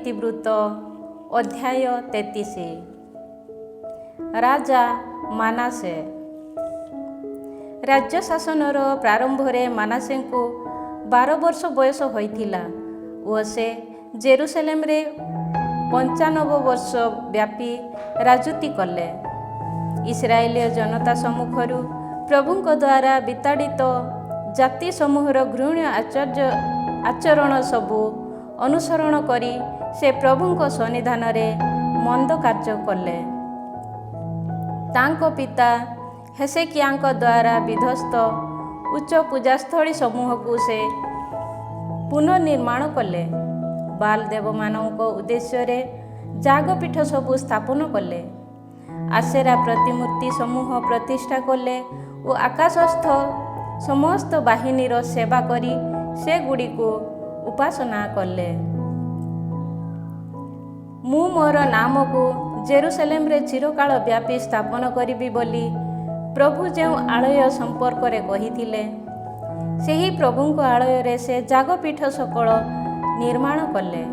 ଇତିବୃତ୍ତ ଅଧ୍ୟାୟ 33। ରାଜା ମାନାସେ। ରାଜ୍ୟ ଶାସନର ପ୍ରାରମ୍ଭରେ ମାନାସେଙ୍କୁ 12 ବର୍ଷ ବୟସ ହୋଇଥିଲା ଓ ସେ ଜେରୁସାଲେମରେ 95 ବର୍ଷ ବ୍ୟାପୀ ରାଜୁତି କଲେ। ଇସ୍ରାଏଲୀୟ ଜନତା ସମ୍ମୁଖରୁ ପ୍ରଭୁଙ୍କ ଦ୍ୱାରା ବିତାଡ଼ିତ ଜାତି ସମୂହର ଘୃଣ୍ୟ ଆଚରଣ ସବୁ ଅନୁସରଣ କରି ସେ ପ୍ରଭୁଙ୍କ ସନ୍ନିଧାନରେ ମନ୍ଦ କାର୍ଯ୍ୟ କଲେ। ତାଙ୍କ ପିତା ହେସେକିଆଙ୍କ ଦ୍ୱାରା ବିଧ୍ୱସ୍ତ ଉଚ୍ଚ ପୂଜାସ୍ଥଳୀ ସମୂହକୁ ସେ ପୁନର୍ନିର୍ମାଣ କଲେ। ବାଲ୍ ଦେବମାନଙ୍କ ଉଦ୍ଦେଶ୍ୟରେ ଯାଗପୀଠ ସବୁ ସ୍ଥାପନ କଲେ। ଆଶେରା ପ୍ରତିମୂର୍ତ୍ତି ସମୂହ ପ୍ରତିଷ୍ଠା କଲେ ଓ ଆକାଶସ୍ଥ ସମସ୍ତ ବାହିନୀର ସେବା କରି ସେଗୁଡ଼ିକୁ ଉପାସନା କଲେ। ମୁଁ ମୋର ନାମକୁ ଜେରୁସାଲେମରେ ଚିରକାଳ ବ୍ୟାପୀ ସ୍ଥାପନ କରିବି ବୋଲି ପ୍ରଭୁ ଯେଉଁ ଆଳୟ ସମ୍ପର୍କରେ କହିଥିଲେ, ସେହି ପ୍ରଭୁଙ୍କ ଆଳୟରେ ସେ ଯାଗପୀଠ ସକଳ ନିର୍ମାଣ କଲେ।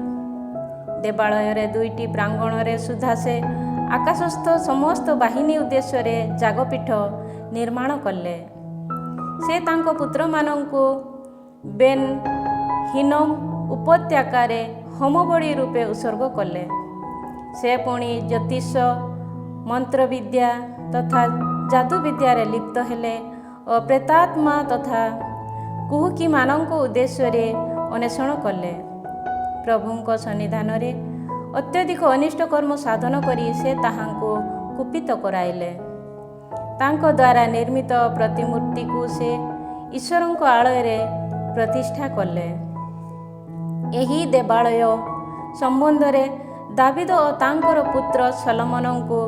ଦେବାଳୟରେ 2ଟି ପ୍ରାଙ୍ଗଣରେ ସୁଦ୍ଧା ସେ ଆକାଶସ୍ଥ ସମସ୍ତ ବାହିନୀ ଉଦ୍ଦେଶ୍ୟରେ ଯାଗପୀଠ ନିର୍ମାଣ କଲେ। ସେ ତାଙ୍କ ପୁତ୍ରମାନଙ୍କୁ ବେନ୍ ହିନୋମ ଉପତ୍ୟକାରେ ହୋମବଳି ରୂପେ ଉତ୍ସର୍ଗ କଲେ। ସେ ପୁଣି ଜ୍ୟୋତିଷ, ମନ୍ତ୍ରବିଦ୍ୟା ତଥା ଯାଦୁବିଦ୍ୟାରେ ଲିପ୍ତ ହେଲେ ଓ ପ୍ରେତାତ୍ମା ତଥା କୁହୁକୀମାନଙ୍କ ଉଦ୍ଦେଶ୍ୟରେ ଅନ୍ୱେଷଣ କଲେ। ପ୍ରଭୁଙ୍କ ସନ୍ନିଧାନରେ ଅତ୍ୟଧିକ ଅନିଷ୍ଟ କର୍ମ ସାଧନ କରି ସେ ତାହାଙ୍କୁ କୁପିତ କରାଇଲେ। ତାଙ୍କ ଦ୍ୱାରା ନିର୍ମିତ ପ୍ରତିମୂର୍ତ୍ତିକୁ ସେ ଈଶ୍ୱରଙ୍କ ଆଳୟରେ ପ୍ରତିଷ୍ଠା କଲେ। ଏହି ଦେବାଳୟ ସମ୍ବନ୍ଧରେ ଦାବିଦ ଓ ତାଙ୍କର ପୁତ୍ର ସଲୋମନଙ୍କୁ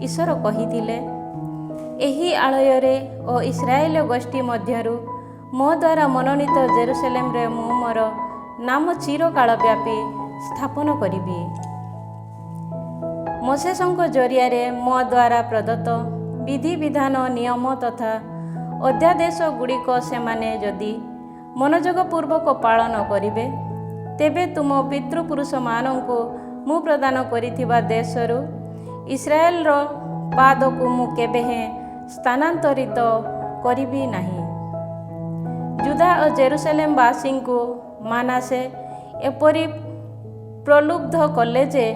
ଈଶ୍ୱର କହିଥିଲେ, ଏହି ଆଳୟରେ ଓ ଇସ୍ରାଏଲ ଗୋଷ୍ଠୀ ମଧ୍ୟରୁ ମୋ ଦ୍ୱାରା ମନୋନୀତ ଜେରୁସାଲେମରେ ମୁଁ ମୋର ନାମ ଚିରକାଳ ବ୍ୟାପୀ ସ୍ଥାପନ କରିବି। ମୋସେସଙ୍କ ଜରିଆରେ ମୋ ଦ୍ୱାରା ପ୍ରଦତ୍ତ ବିଧିବିଧାନ, ନିୟମ ତଥା ଅଧ୍ୟାଦେଶ ଗୁଡ଼ିକ ସେମାନେ ଯଦି ମନୋଯୋଗପୂର୍ବକ ପାଳନ କରିବେ, ତେବେ ତୁମ ପିତୃପୁରୁଷମାନଙ୍କୁ ମୁଁ ପ୍ରଦାନ କରିଥିବା ଦେଶରୁ ଇସ୍ରାଏଲର ପାଦକୁ ମୁଁ କେବେ ହେଁ ସ୍ଥାନାନ୍ତରିତ କରିବି ନାହିଁ। ଜୁଦା ଓ ଜେରୁସାଲେମବାସୀଙ୍କୁ ମାନାସେ ଏପରି ପ୍ରଲୁବ୍ଧ କଲେ ଯେ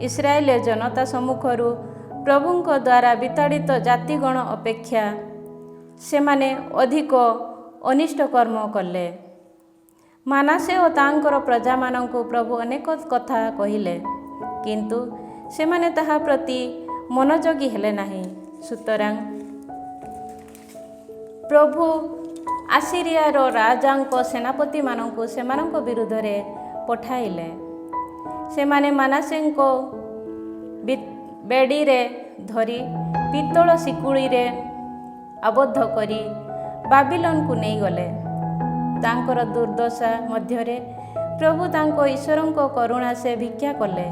ଇସ୍ରାଏଲୀୟ ଜନତା ସମ୍ମୁଖରୁ ପ୍ରଭୁଙ୍କ ଦ୍ୱାରା ବିତାଡ଼ିତ ଜାତିଗଣ ଅପେକ୍ଷା ସେମାନେ ଅଧିକ ଅନିଷ୍ଟ କର୍ମ କଲେ। ମାନାସେ ଓ ତାଙ୍କର ପ୍ରଜାମାନଙ୍କୁ ପ୍ରଭୁ ଅନେକ କଥା କହିଲେ, କିନ୍ତୁ ସେମାନେ ତାହା ପ୍ରତି ମନୋଯୋଗୀ ହେଲେ ନାହିଁ। ସୁତରାଂ ପ୍ରଭୁ ଆସିରିଆର ରାଜାଙ୍କ ସେନାପତିମାନଙ୍କୁ ସେମାନଙ୍କ ବିରୁଦ୍ଧରେ ପଠାଇଲେ। ସେମାନେ ମାନାସେଙ୍କ ବେଡ଼ିରେ ଧରି ପିତ୍ତଳ ଶିକୁଳିରେ ଆବଦ୍ଧ କରି ବାବିଲୋନକୁ ନେଇଗଲେ। ତାଙ୍କର ଦୁର୍ଦ୍ଦଶା ମଧ୍ୟରେ ପ୍ରଭୁ ତାଙ୍କ ଈଶ୍ୱରଙ୍କ କରୁଣା ସେ ଭିକ୍ଷା କଲେ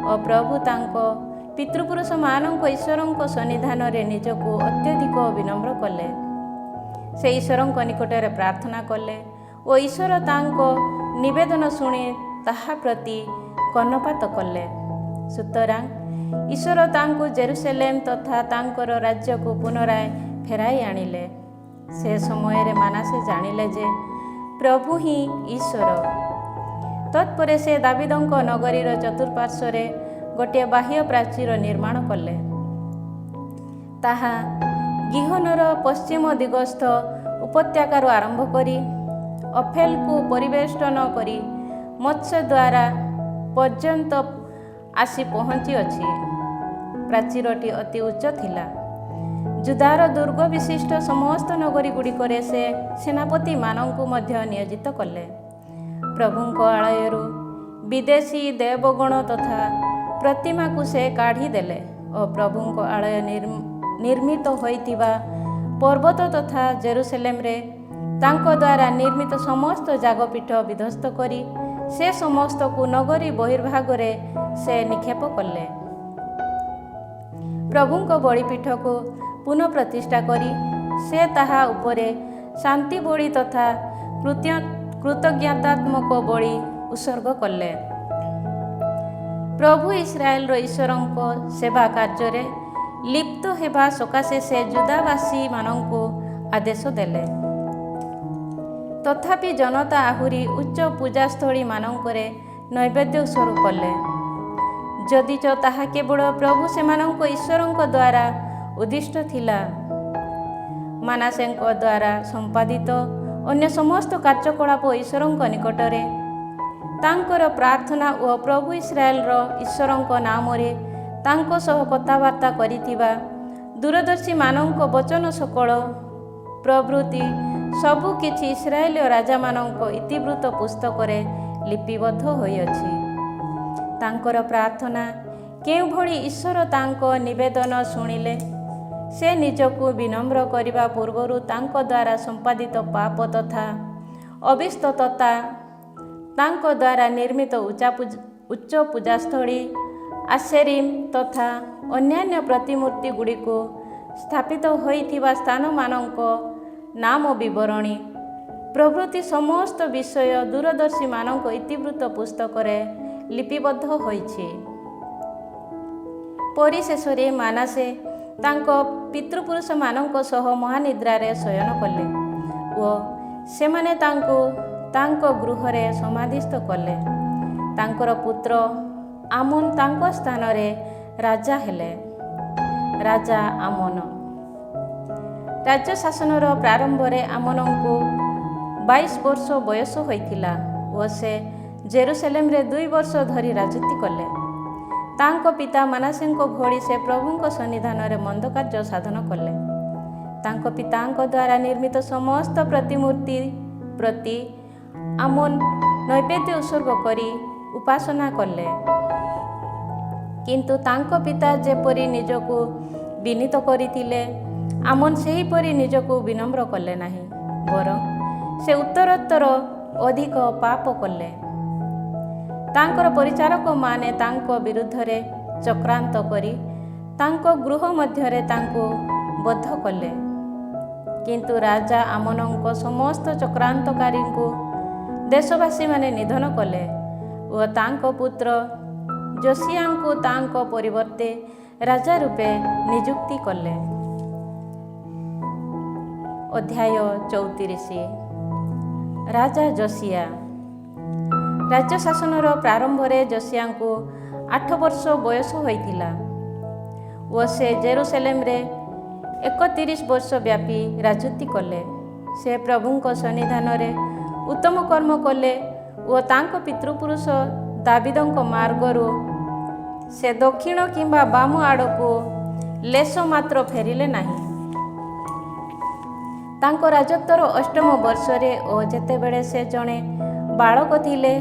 ଓ ପ୍ରଭୁ ତାଙ୍କ ପିତୃପୁରୁଷମାନଙ୍କ ଈଶ୍ୱରଙ୍କ ସନ୍ନିଧାନରେ ନିଜକୁ ଅତ୍ୟଧିକ ବିନମ୍ର କଲେ। ସେ ଈଶ୍ୱରଙ୍କ ନିକଟରେ ପ୍ରାର୍ଥନା କଲେ ଓ ଈଶ୍ୱର ତାଙ୍କ ନିବେଦନ ଶୁଣି ତାହା ପ୍ରତି କର୍ଣ୍ଣପାତ କଲେ। ସୁତରାଂ ଈଶ୍ୱର ତାଙ୍କୁ ଜେରୁସାଲେମ ତଥା ତାଙ୍କର ରାଜ୍ୟକୁ ପୁନରାୟ ଫେରାଇ ଆଣିଲେ। ସେ ସମୟରେ ମାନାସେ ଜାଣିଲେ ଯେ ପ୍ରଭୁ ହିଁ ଈଶ୍ୱର। ତତ୍ପରେ ସେ ଦାବିଦଙ୍କ ନଗରୀର ଚତୁଃପାର୍ଶ୍ୱରେ ଗୋଟିଏ ବାହ୍ୟ ପ୍ରାଚୀର ନିର୍ମାଣ କଲେ। ତାହା ଗିହୋନର ପଶ୍ଚିମ ଦିଗସ୍ଥ ଉପତ୍ୟକାରୁ ଆରମ୍ଭ କରି ଅଫେଲକୁ ପରିବେଷ୍ଟନ କରି ମତ୍ସ୍ୟଦ୍ୱାର ପର୍ଯ୍ୟନ୍ତ ଆସି ପହଞ୍ଚିଅଛି। ପ୍ରାଚୀରଟି ଅତି ଉଚ୍ଚ ଥିଲା। ଜୁଦାର ଦୁର୍ଗ ବିଶିଷ୍ଟ ସମସ୍ତ ନଗରୀଗୁଡ଼ିକରେ ସେ ସେନାପତିମାନଙ୍କୁ ମଧ୍ୟ ନିୟୋଜିତ କଲେ। ପ୍ରଭୁଙ୍କ ଆଳୟରୁ ବିଦେଶୀ ଦେବଗଣ ତଥା ପ୍ରତିମାକୁ ସେ କାଢ଼ିଦେଲେ ଓ ପ୍ରଭୁଙ୍କ ଆଳୟ ନିର୍ମିତ ହୋଇଥିବା ପର୍ବତ ତଥା ଜେରୁସାଲେମରେ ତାଙ୍କ ଦ୍ୱାରା ନିର୍ମିତ ସମସ୍ତ ଯାଗପୀଠ ବିଧ୍ୱସ୍ତ କରି ସେ ସମସ୍ତକୁ ନଗରୀ ବହିର୍ଭାଗରେ ସେ ନିକ୍ଷେପ କଲେ। ପ୍ରଭୁଙ୍କ ବଳିପୀଠକୁ ପୁନଃ ପ୍ରତିଷ୍ଠା କରି ସେ ତାହା ଉପରେ ଶାନ୍ତି ବଳି ତଥା କୃତଜ୍ଞତାତ୍ମକ ବଳି ଉତ୍ସର୍ଗ କଲେ। ପ୍ରଭୁ ଇସ୍ରାଏଲର ଈଶ୍ୱରଙ୍କ ସେବା କାର୍ଯ୍ୟରେ ଲିପ୍ତ ହେବା ସକାଶେ ସେ ଯୁଦାବାସୀମାନଙ୍କୁ ଆଦେଶ ଦେଲେ। ତଥାପି ଜନତା ଆହୁରି ଉଚ୍ଚ ପୂଜାସ୍ଥଳୀମାନଙ୍କରେ ନୈବେଦ୍ୟ ସ୍ୱରୂପ କଲେ, ଯଦିଚ ତାହା କେବଳ ପ୍ରଭୁ ସେମାନଙ୍କ ଈଶ୍ୱରଙ୍କ ଦ୍ୱାରା ଉଦ୍ଦିଷ୍ଟ ଥିଲା। ମାନାସେଙ୍କ ଦ୍ୱାରା ସମ୍ପାଦିତ ଅନ୍ୟ ସମସ୍ତ କାର୍ଯ୍ୟକଳାପ ଈଶ୍ୱରଙ୍କ ନିକଟରେ ତାଙ୍କର ପ୍ରାର୍ଥନା ଓ ପ୍ରଭୁ ଇସ୍ରାଏଲର ଈଶ୍ୱରଙ୍କ ନାମରେ ତାଙ୍କ ସହ କଥାବାର୍ତ୍ତା କରିଥିବା ଦୂରଦର୍ଶୀମାନଙ୍କ ବଚନ ସକଳ ପ୍ରଭୃତି ସବୁ କିଛି ଇସ୍ରାଏଲୀୟ ରାଜାମାନଙ୍କ ଇତିବୃତ୍ତ ପୁସ୍ତକରେ ଲିପିବଦ୍ଧ ହୋଇଅଛି। ତାଙ୍କର ପ୍ରାର୍ଥନା କେଉଁଭଳି ଈଶ୍ୱର ତାଙ୍କ ନିବେଦନ ଶୁଣିଲେ, ସେ ନିଜକୁ ବିନମ୍ର କରିବା ପୂର୍ବରୁ ତାଙ୍କ ଦ୍ୱାରା ସମ୍ପାଦିତ ପାପ ତଥା ଅବିଶ୍ୱସ୍ତତା, ତାଙ୍କ ଦ୍ୱାରା ନିର୍ମିତ ଉଚ୍ଚ ପୂଜାସ୍ଥଳୀ, ଆସେରିମ୍ ତଥା ଅନ୍ୟାନ୍ୟ ପ୍ରତିମୂର୍ତ୍ତି ଗୁଡ଼ିକୁ ସ୍ଥାପିତ ହୋଇଥିବା ସ୍ଥାନମାନଙ୍କ ନାମ ବିବରଣୀ ପ୍ରଭୃତି ସମସ୍ତ ବିଷୟ ଦୂରଦର୍ଶୀମାନଙ୍କ ଇତିବୃତ୍ତ ପୁସ୍ତକରେ ଲିପିବଦ୍ଧ ହୋଇଛି। ପରିଶେଷରେ ମାନାସେ ତାଙ୍କ ପିତୃପୁରୁଷମାନଙ୍କ ସହ ମହାନିଦ୍ରାରେ ଶୟନ କଲେ ଓ ସେମାନେ ତାଙ୍କୁ ତାଙ୍କ ଗୃହରେ ସମାଧିସ୍ଥ କଲେ। ତାଙ୍କର ପୁତ୍ର ଆମୋନ ତାଙ୍କ ସ୍ଥାନରେ ରାଜା ହେଲେ। ରାଜା ଆମୋନ ରାଜ୍ୟ ଶାସନର ପ୍ରାରମ୍ଭରେ ଆମୋନଙ୍କୁ 22 ବର୍ଷ ବୟସ ହୋଇଥିଲା ଓ ସେ ଜେରୁସାଲେମରେ 2 ବର୍ଷ ଧରି ରାଜୁତି କଲେ। ତାଙ୍କ ପିତା ମାନାସେଙ୍କ ଭଳି ସେ ପ୍ରଭୁଙ୍କ ସନ୍ନିଧାନରେ ମନ୍ଦ କାର୍ଯ୍ୟ ସାଧନ କଲେ। ତାଙ୍କ ପିତାଙ୍କ ଦ୍ୱାରା ନିର୍ମିତ ସମସ୍ତ ପ୍ରତିମୂର୍ତ୍ତି ପ୍ରତି ଆମୋନ ନୈବେଦ୍ୟ ଉତ୍ସର୍ଗ କରି ଉପାସନା କଲେ। କିନ୍ତୁ ତାଙ୍କ ପିତା ଯେପରି ନିଜକୁ ବିନୀତ କରିଥିଲେ, ଆମୋନ ସେହିପରି ନିଜକୁ ବିନମ୍ର କଲେ ନାହିଁ, ବରଂ ସେ ଉତ୍ତରୋତ୍ତର ଅଧିକ ପାପ କଲେ। ତାଙ୍କର ପରିଚାରକମାନେ ତାଙ୍କ ବିରୁଦ୍ଧରେ ଚକ୍ରାନ୍ତ କରି ତାଙ୍କ ଗୃହ ମଧ୍ୟରେ ତାଙ୍କୁ ବଦ୍ଧ କଲେ। କିନ୍ତୁ ରାଜା ଆମୋନଙ୍କ ସମସ୍ତ ଚକ୍ରାନ୍ତକାରୀଙ୍କୁ ଦେଶବାସୀମାନେ ନିଧନ କଲେ ଓ ତାଙ୍କ ପୁତ୍ର ଯୋସିଆଙ୍କୁ ତାଙ୍କ ପରିବର୍ତ୍ତେ ରାଜା ରୂପେ ନିଯୁକ୍ତି କଲେ। ଅଧ୍ୟାୟ 34। ରାଜା ଯୋସିଆ। ରାଜ୍ୟ ଶାସନର ପ୍ରାରମ୍ଭରେ ଯୋସିଆଙ୍କୁ 8 ବର୍ଷ ବୟସ ହୋଇଥିଲା ଓ ସେ ଜେରୁସାଲେମରେ 31 ବର୍ଷ ବ୍ୟାପୀ ରାଜୁତି କଲେ। ସେ ପ୍ରଭୁଙ୍କ ସନ୍ନିଧାନରେ ଉତ୍ତମ କର୍ମ କଲେ ଓ ତାଙ୍କ ପିତୃପୁରୁଷ ଦାବିଦଙ୍କ ମାର୍ଗରୁ ସେ ଦକ୍ଷିଣ କିମ୍ବା ବାମ ଆଡ଼କୁ ଲେଶ ମାତ୍ର ଫେରିଲେ ନାହିଁ। ତାଙ୍କ ରାଜତ୍ୱର 8ମ ବର୍ଷରେ ଓ ଯେତେବେଳେ ସେ ଜଣେ ବାଳକ ଥିଲେ,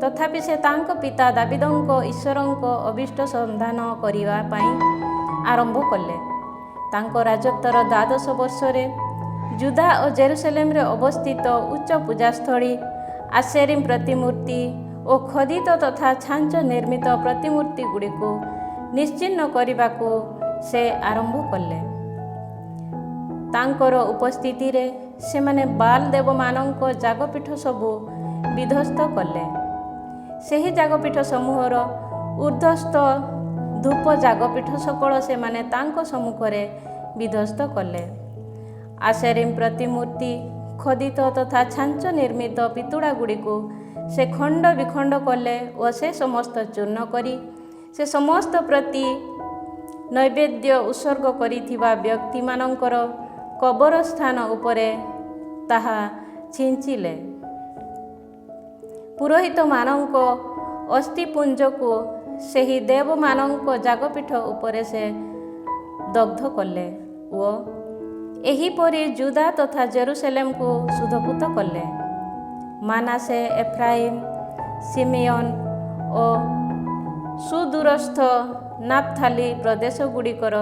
ତଥାପି ସେ ତାଙ୍କ ପିତା ଦାବିଦଙ୍କ ଈଶ୍ୱରଙ୍କ ଅଭୀଷ୍ଟ ସନ୍ଧାନ କରିବା ପାଇଁ ଆରମ୍ଭ କଲେ। ତାଙ୍କ ରାଜତ୍ୱର 12 ବର୍ଷରେ ଜୁଦା ଓ ଜେରୁସାଲେମରେ ଅବସ୍ଥିତ ଉଚ୍ଚ ପୂଜାସ୍ଥଳୀ, ଆସେରିମ୍ ପ୍ରତିମୂର୍ତ୍ତି ଓ ଖୋଦିତ ତଥା ଛାଞ୍ଚ ନିର୍ମିତ ପ୍ରତିମୂର୍ତ୍ତି ଗୁଡ଼ିକୁ ନିଶ୍ଚିହ୍ନ କରିବାକୁ ସେ ଆରମ୍ଭ କଲେ। ତାଙ୍କର ଉପସ୍ଥିତିରେ ସେମାନେ ବାଲ୍ ଦେବମାନଙ୍କ ଯାଗପୀଠ ସବୁ ବିଧ୍ୱସ୍ତ କଲେ। ସେହି ଯାଗପୀଠ ସମୂହର ଊର୍ଦ୍ଧ୍ୱସ୍ଥ ଧୂପ ଯାଗପୀଠ ସକଳ ସେମାନେ ତାଙ୍କ ସମ୍ମୁଖରେ ବିଧ୍ୱସ୍ତ କଲେ। ଆସେରିମ୍ ପ୍ରତିମୂର୍ତ୍ତି, ଖୋଦିତ ତଥା ଛାଞ୍ଚ ନିର୍ମିତ ପିତୁଳା ଗୁଡ଼ିକୁ ସେ ଖଣ୍ଡ ବିଖଣ୍ଡ କଲେ ଓ ସେ ସମସ୍ତ ଚୂର୍ଣ୍ଣ କରି ସେ ସମସ୍ତ ପ୍ରତି ନୈବେଦ୍ୟ ଉତ୍ସର୍ଗ କରିଥିବା ବ୍ୟକ୍ତିମାନଙ୍କର କବରସ୍ଥାନ ଉପରେ ତାହା ଛିଞ୍ଚିଲେ। ପୁରୋହିତମାନଙ୍କ ଅସ୍ଥିପୁଞ୍ଜକୁ ସେହି ଦେବମାନଙ୍କ ଯାଗପୀଠ ଉପରେ ସେ ଦଗ୍ଧ କଲେ ଓ ଏହିପରି ଜୁଦା ତଥା ଜେରୁସାଲେମକୁ ସୁଧପୁତ କଲେ। ମାନାସେ, ଏଫ୍ରାଇମ୍, ସିମିୟନ ଓ ସୁଦୂରସ୍ଥ ନାଫ୍ଥାଲି ପ୍ରଦେଶଗୁଡ଼ିକର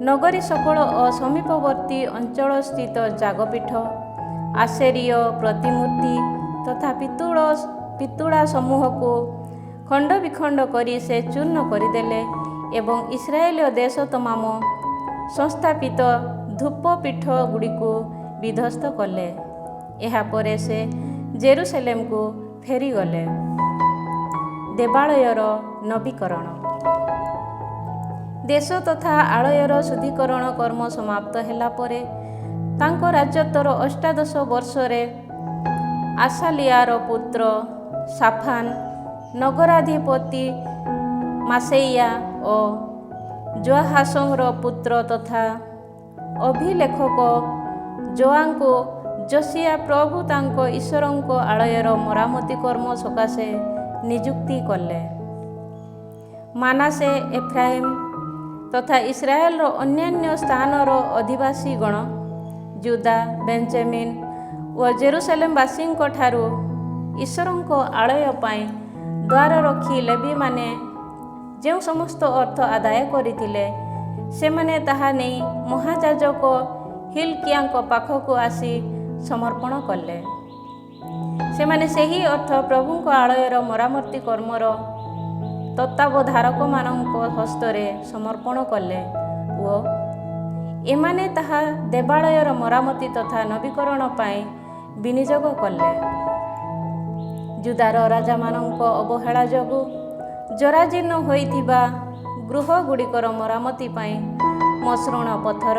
ନଗରୀ ସକଳ ଓ ସମୀପବର୍ତ୍ତୀ ଅଞ୍ଚଳସ୍ଥିତ ଯାଗପୀଠ, ଆସେରୀୟ ପ୍ରତିମୂର୍ତ୍ତି ତଥା ପିତୁଳା ସମୂହକୁ ଖଣ୍ଡ ବିଖଣ୍ଡ କରି ସେ ଚୂର୍ଣ୍ଣ କରିଦେଲେ ଏବଂ ଇସ୍ରାଏଲୀୟ ଦେଶ ତମାମ ସଂସ୍ଥାପିତ ଧୂପପୀଠ ଗୁଡ଼ିକୁ ବିଧ୍ୱସ୍ତ କଲେ। ଏହାପରେ ସେ ଜେରୁସାଲେମକୁ ଫେରିଗଲେ। ଦେବାଳୟର ନବୀକରଣ। ଦେଶ ତଥା ଆଳୟର ଶୁଦ୍ଧିକରଣ କର୍ମ ସମାପ୍ତ ହେଲା ପରେ ତାଙ୍କ ରାଜତ୍ୱର 18 ବର୍ଷରେ ଆସାଲିଆର ପୁତ୍ର ସାଫାନ, ନଗରାଧିପତି ମାସେଇଆ ଓ ଯୋଆହାସଙ୍କର ପୁତ୍ର ତଥା ଅଭିଲେଖକ ଯୋଆଙ୍କୁ ଯୋସିଆ ପ୍ରଭୁ ତାଙ୍କ ଈଶ୍ୱରଙ୍କ ଆଳୟର ମରାମତି କର୍ମ ସକାଶେ ନିଯୁକ୍ତି କଲେ। ମାନାସେ, ଏଫ୍ରାଇମ୍ ତଥା ଇସ୍ରାଏଲର ଅନ୍ୟାନ୍ୟ ସ୍ଥାନର ଅଧିବାସୀଗଣ ଜୁଦା, ବେଞ୍ଜାମିନ୍ ଓ ଜେରୁସାଲେମବାସୀଙ୍କ ଠାରୁ ଈଶ୍ୱରଙ୍କ ଆଳୟ ପାଇଁ ଦ୍ୱାରରକ୍ଷୀ ଲେବୀମାନେ ଯେଉଁ ସମସ୍ତ ଅର୍ଥ ଆଦାୟ କରିଥିଲେ, ସେମାନେ ତାହା ନେଇ ମହାଯାଜକ ହିଲ୍କିୟାଙ୍କ ପାଖକୁ ଆସି ସମର୍ପଣ କଲେ। ସେମାନେ ସେହି ଅର୍ଥ ପ୍ରଭୁଙ୍କ ଆଳୟର ମରାମତି କର୍ମର ତତ୍ତ୍ୱାବଧାରକମାନଙ୍କ ହସ୍ତରେ ସମର୍ପଣ କଲେ ଓ ଏମାନେ ତାହା ଦେବାଳୟର ମରାମତି ତଥା ନବୀକରଣ ପାଇଁ ବିନିଯୋଗ କଲେ। ଜୁଦାର ରାଜାମାନଙ୍କ ଅବହେଳା ଯୋଗୁଁ ଜରାଜୀର୍ଣ୍ଣ ହୋଇଥିବା ଗୃହଗୁଡ଼ିକର ମରାମତି ପାଇଁ ମସୃଣ ପଥର,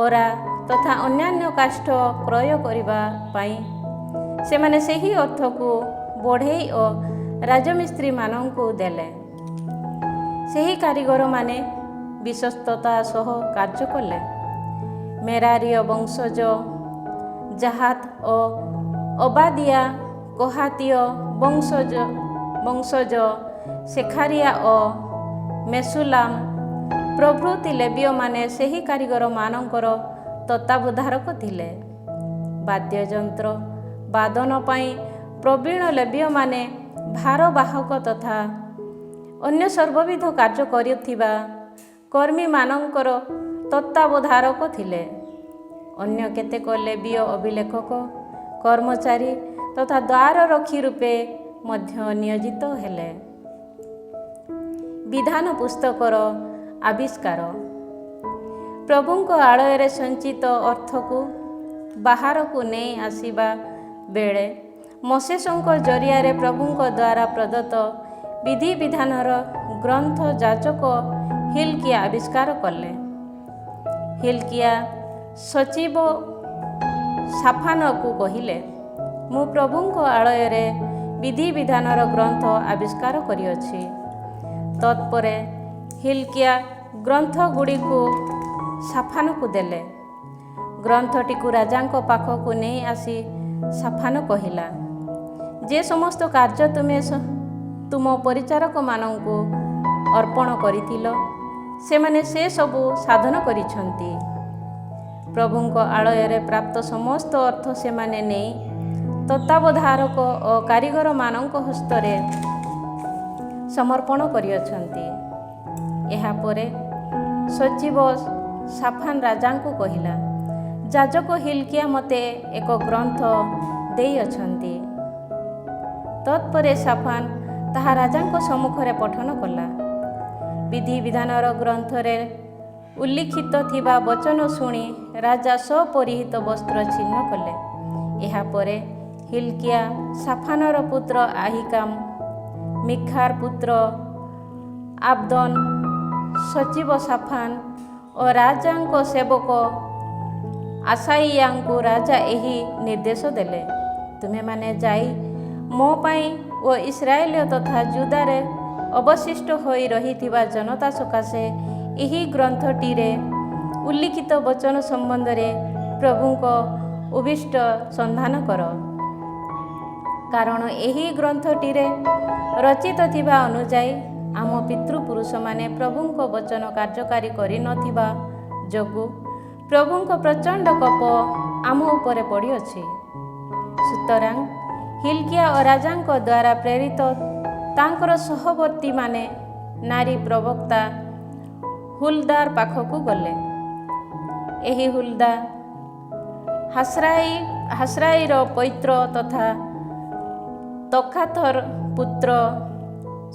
ଅରା ତଥା ଅନ୍ୟାନ୍ୟ କାଷ୍ଠ କ୍ରୟ କରିବା ପାଇଁ ସେମାନେ ସେହି ଅର୍ଥକୁ ବଢ଼େଇ ଓ ରାଜମିସ୍ତ୍ରୀମାନଙ୍କୁ ଦେଲେ। ସେହି କାରିଗରମାନେ ବିଶ୍ୱସ୍ତତା ସହ କାର୍ଯ୍ୟ କଲେ। ମେରାରୀୟ ବଂଶଜ ଜାହାତ ଓ ଅବାଦିଆ, କୋହାତୀୟ ବଂଶଜ ସେଖାରିଆ ଓ ମେସୁଲାମ ପ୍ରଭୃତି ଲେବୀୟମାନେ ସେହି କାରିଗରମାନଙ୍କର ତତ୍ତ୍ୱାବଧାରକ ଥିଲେ। ବାଦ୍ୟଯନ୍ତ୍ର ବାଦନ ପାଇଁ ପ୍ରବୀଣ ଲେବୀୟମାନେ ଭାରବାହକ ତଥା ଅନ୍ୟ ସର୍ବବିଧ କାର୍ଯ୍ୟ କରୁଥିବା କର୍ମୀମାନଙ୍କର ତତ୍ତ୍ୱାବଧାରକ ଥିଲେ। ଅନ୍ୟ କେତେକ ଲେବୀୟ ଅଭିଲେଖକ, କର୍ମଚାରୀ ତଥା ଦ୍ୱାରରକ୍ଷୀ ରୂପେ ମଧ୍ୟ ନିୟୋଜିତ ହେଲେ। ବିଧାନ ପୁସ୍ତକର ଆବିଷ୍କାର। ପ୍ରଭୁଙ୍କ ଆଳୟରେ ସଞ୍ଚିତ ଅର୍ଥକୁ ବାହାରକୁ ନେଇ ଆସିବା ବେଳେ ମୋସେସଙ୍କ ଜରିଆରେ ପ୍ରଭୁଙ୍କ ଦ୍ୱାରା ପ୍ରଦତ୍ତ ବିଧିବିଧାନର ଗ୍ରନ୍ଥ ଯାଜକ ହିଲ୍କିୟା ଆବିଷ୍କାର କଲେ। ହିଲ୍କିୟା ସଚିବ ସାଫାନକୁ କହିଲେ, ମୁଁ ପ୍ରଭୁଙ୍କ ଆଳୟରେ ବିଧିବିଧାନର ଗ୍ରନ୍ଥ ଆବିଷ୍କାର କରିଅଛି। ତତ୍ପରେ ହିଲ୍କିୟା ଗ୍ରନ୍ଥଗୁଡ଼ିକୁ ସାଫାନକୁ ଦେଲେ। ଗ୍ରନ୍ଥଟିକୁ ରାଜାଙ୍କ ପାଖକୁ ନେଇ ଆସି ସାଫାନ କହିଲା, ଯେ ସମସ୍ତ କାର୍ଯ୍ୟ ତୁମେ ତୁମ ପରିଚାରକମାନଙ୍କୁ ଅର୍ପଣ କରିଥିଲ, ସେମାନେ ସେ ସବୁ ସାଧନ କରିଛନ୍ତି। ପ୍ରଭୁଙ୍କ ଆଳୟରେ ପ୍ରାପ୍ତ ସମସ୍ତ ଅର୍ଥ ସେମାନେ ନେଇ ତତ୍ତ୍ୱାବଧାରକ ଓ କାରିଗରମାନଙ୍କ ହସ୍ତରେ ସମର୍ପଣ କରିଅଛନ୍ତି। ଏହାପରେ ସଚିବ ସାଫାନ ରାଜାଙ୍କୁ କହିଲା, ଯାଜକ ହିଲ୍କିୟା ମୋତେ ଏକ ଗ୍ରନ୍ଥ ଦେଇଅଛନ୍ତି। ତତ୍ପରେ ସାଫାନ ତାହା ରାଜାଙ୍କ ସମ୍ମୁଖରେ ପଠନ କଲା। ବିଧିବିଧାନର ଗ୍ରନ୍ଥରେ ଉଲ୍ଲିଖିତ ଥିବା ବଚନ ଶୁଣି ରାଜା ସପରିହିତ ବସ୍ତ୍ର ଛିନ୍ନ କଲେ। ଏହାପରେ ହିଲ୍କିୟା ସାଫାନର ପୁତ୍ର আহিକାମ, ମିଖାର ପୁତ୍ର ଆବଦନ, ସଚିବ ସାଫାନ ଓ ରାଜାଙ୍କ ସେବକ ଆସାଇୟାଙ୍କୁ ରାଜା ଏହି ନିର୍ଦ୍ଦେଶ ଦେଲେ, ତୁମେମାନେ ଯାଇ ମୋ ପାଇଁ ଓ ଇସ୍ରାଏଲ ତଥା ଜୁଦାରେ ଅବଶିଷ୍ଟ ହୋଇ ରହିଥିବା ଜନତା ସକାଶେ ଏହି ଗ୍ରନ୍ଥଟିରେ ଉଲ୍ଲିଖିତ ବଚନ ସମ୍ବନ୍ଧରେ ପ୍ରଭୁଙ୍କ ଉଦ୍ଦିଷ୍ଟ ସନ୍ଧାନ କର। କାରଣ ଏହି ଗ୍ରନ୍ଥଟିରେ ରଚିତ ଥିବା ଅନୁଯାୟୀ ଆମ ପିତୃପୁରୁଷମାନେ ପ୍ରଭୁଙ୍କ ବଚନ କାର୍ଯ୍ୟକାରୀ କରିନଥିବା ଯୋଗୁଁ ପ୍ରଭୁଙ୍କ ପ୍ରଚଣ୍ଡ କୋପ ଆମ ଉପରେ ପଡ଼ିଅଛି। ସୁତରାଂ ହିଲ୍କିୟା ଓ ରାଜାଙ୍କ ଦ୍ୱାରା ପ୍ରେରିତ ତାଙ୍କର ସହବର୍ତ୍ତୀମାନେ ନାରୀ ପ୍ରବକ୍ତା ହୁଲ୍ଦାର ପାଖକୁ ଗଲେ। ଏହି ହୁଲ୍ଦା ହାସ୍ରାଇର ପୈତ୍ର ତଥା ତଖାତର ପୁତ୍ର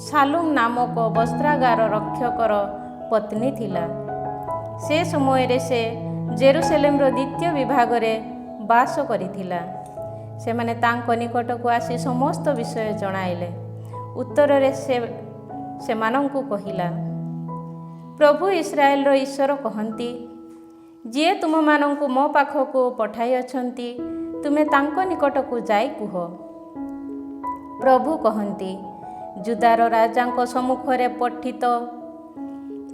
ସାଲୁମ ନାମକ ବସ୍ତ୍ରାଗାର ରକ୍ଷକର ପତ୍ନୀ ଥିଲା। ସେ ସମୟରେ ସେ ଜେରୁସାଲେମର ଦ୍ୱିତୀୟ ବିଭାଗରେ ବାସ କରିଥିଲା। ସେମାନେ ତାଙ୍କ ନିକଟକୁ ଆସି ସମସ୍ତ ବିଷୟ ଜଣାଇଲେ ଉତ୍ତରରେ ସେମାନଙ୍କୁ କହିଲା, ପ୍ରଭୁ ଇସ୍ରାଏଲର ଈଶ୍ୱର କହନ୍ତି, ଯିଏ ତୁମମାନଙ୍କୁ ମୋ ପାଖକୁ ପଠାଇଅଛନ୍ତି, ତୁମେ ତାଙ୍କ ନିକଟକୁ ଯାଇ କୁହ। ପ୍ରଭୁ କହନ୍ତି, ଜୁଦାର ରାଜାଙ୍କ ସମ୍ମୁଖରେ ପଠିତ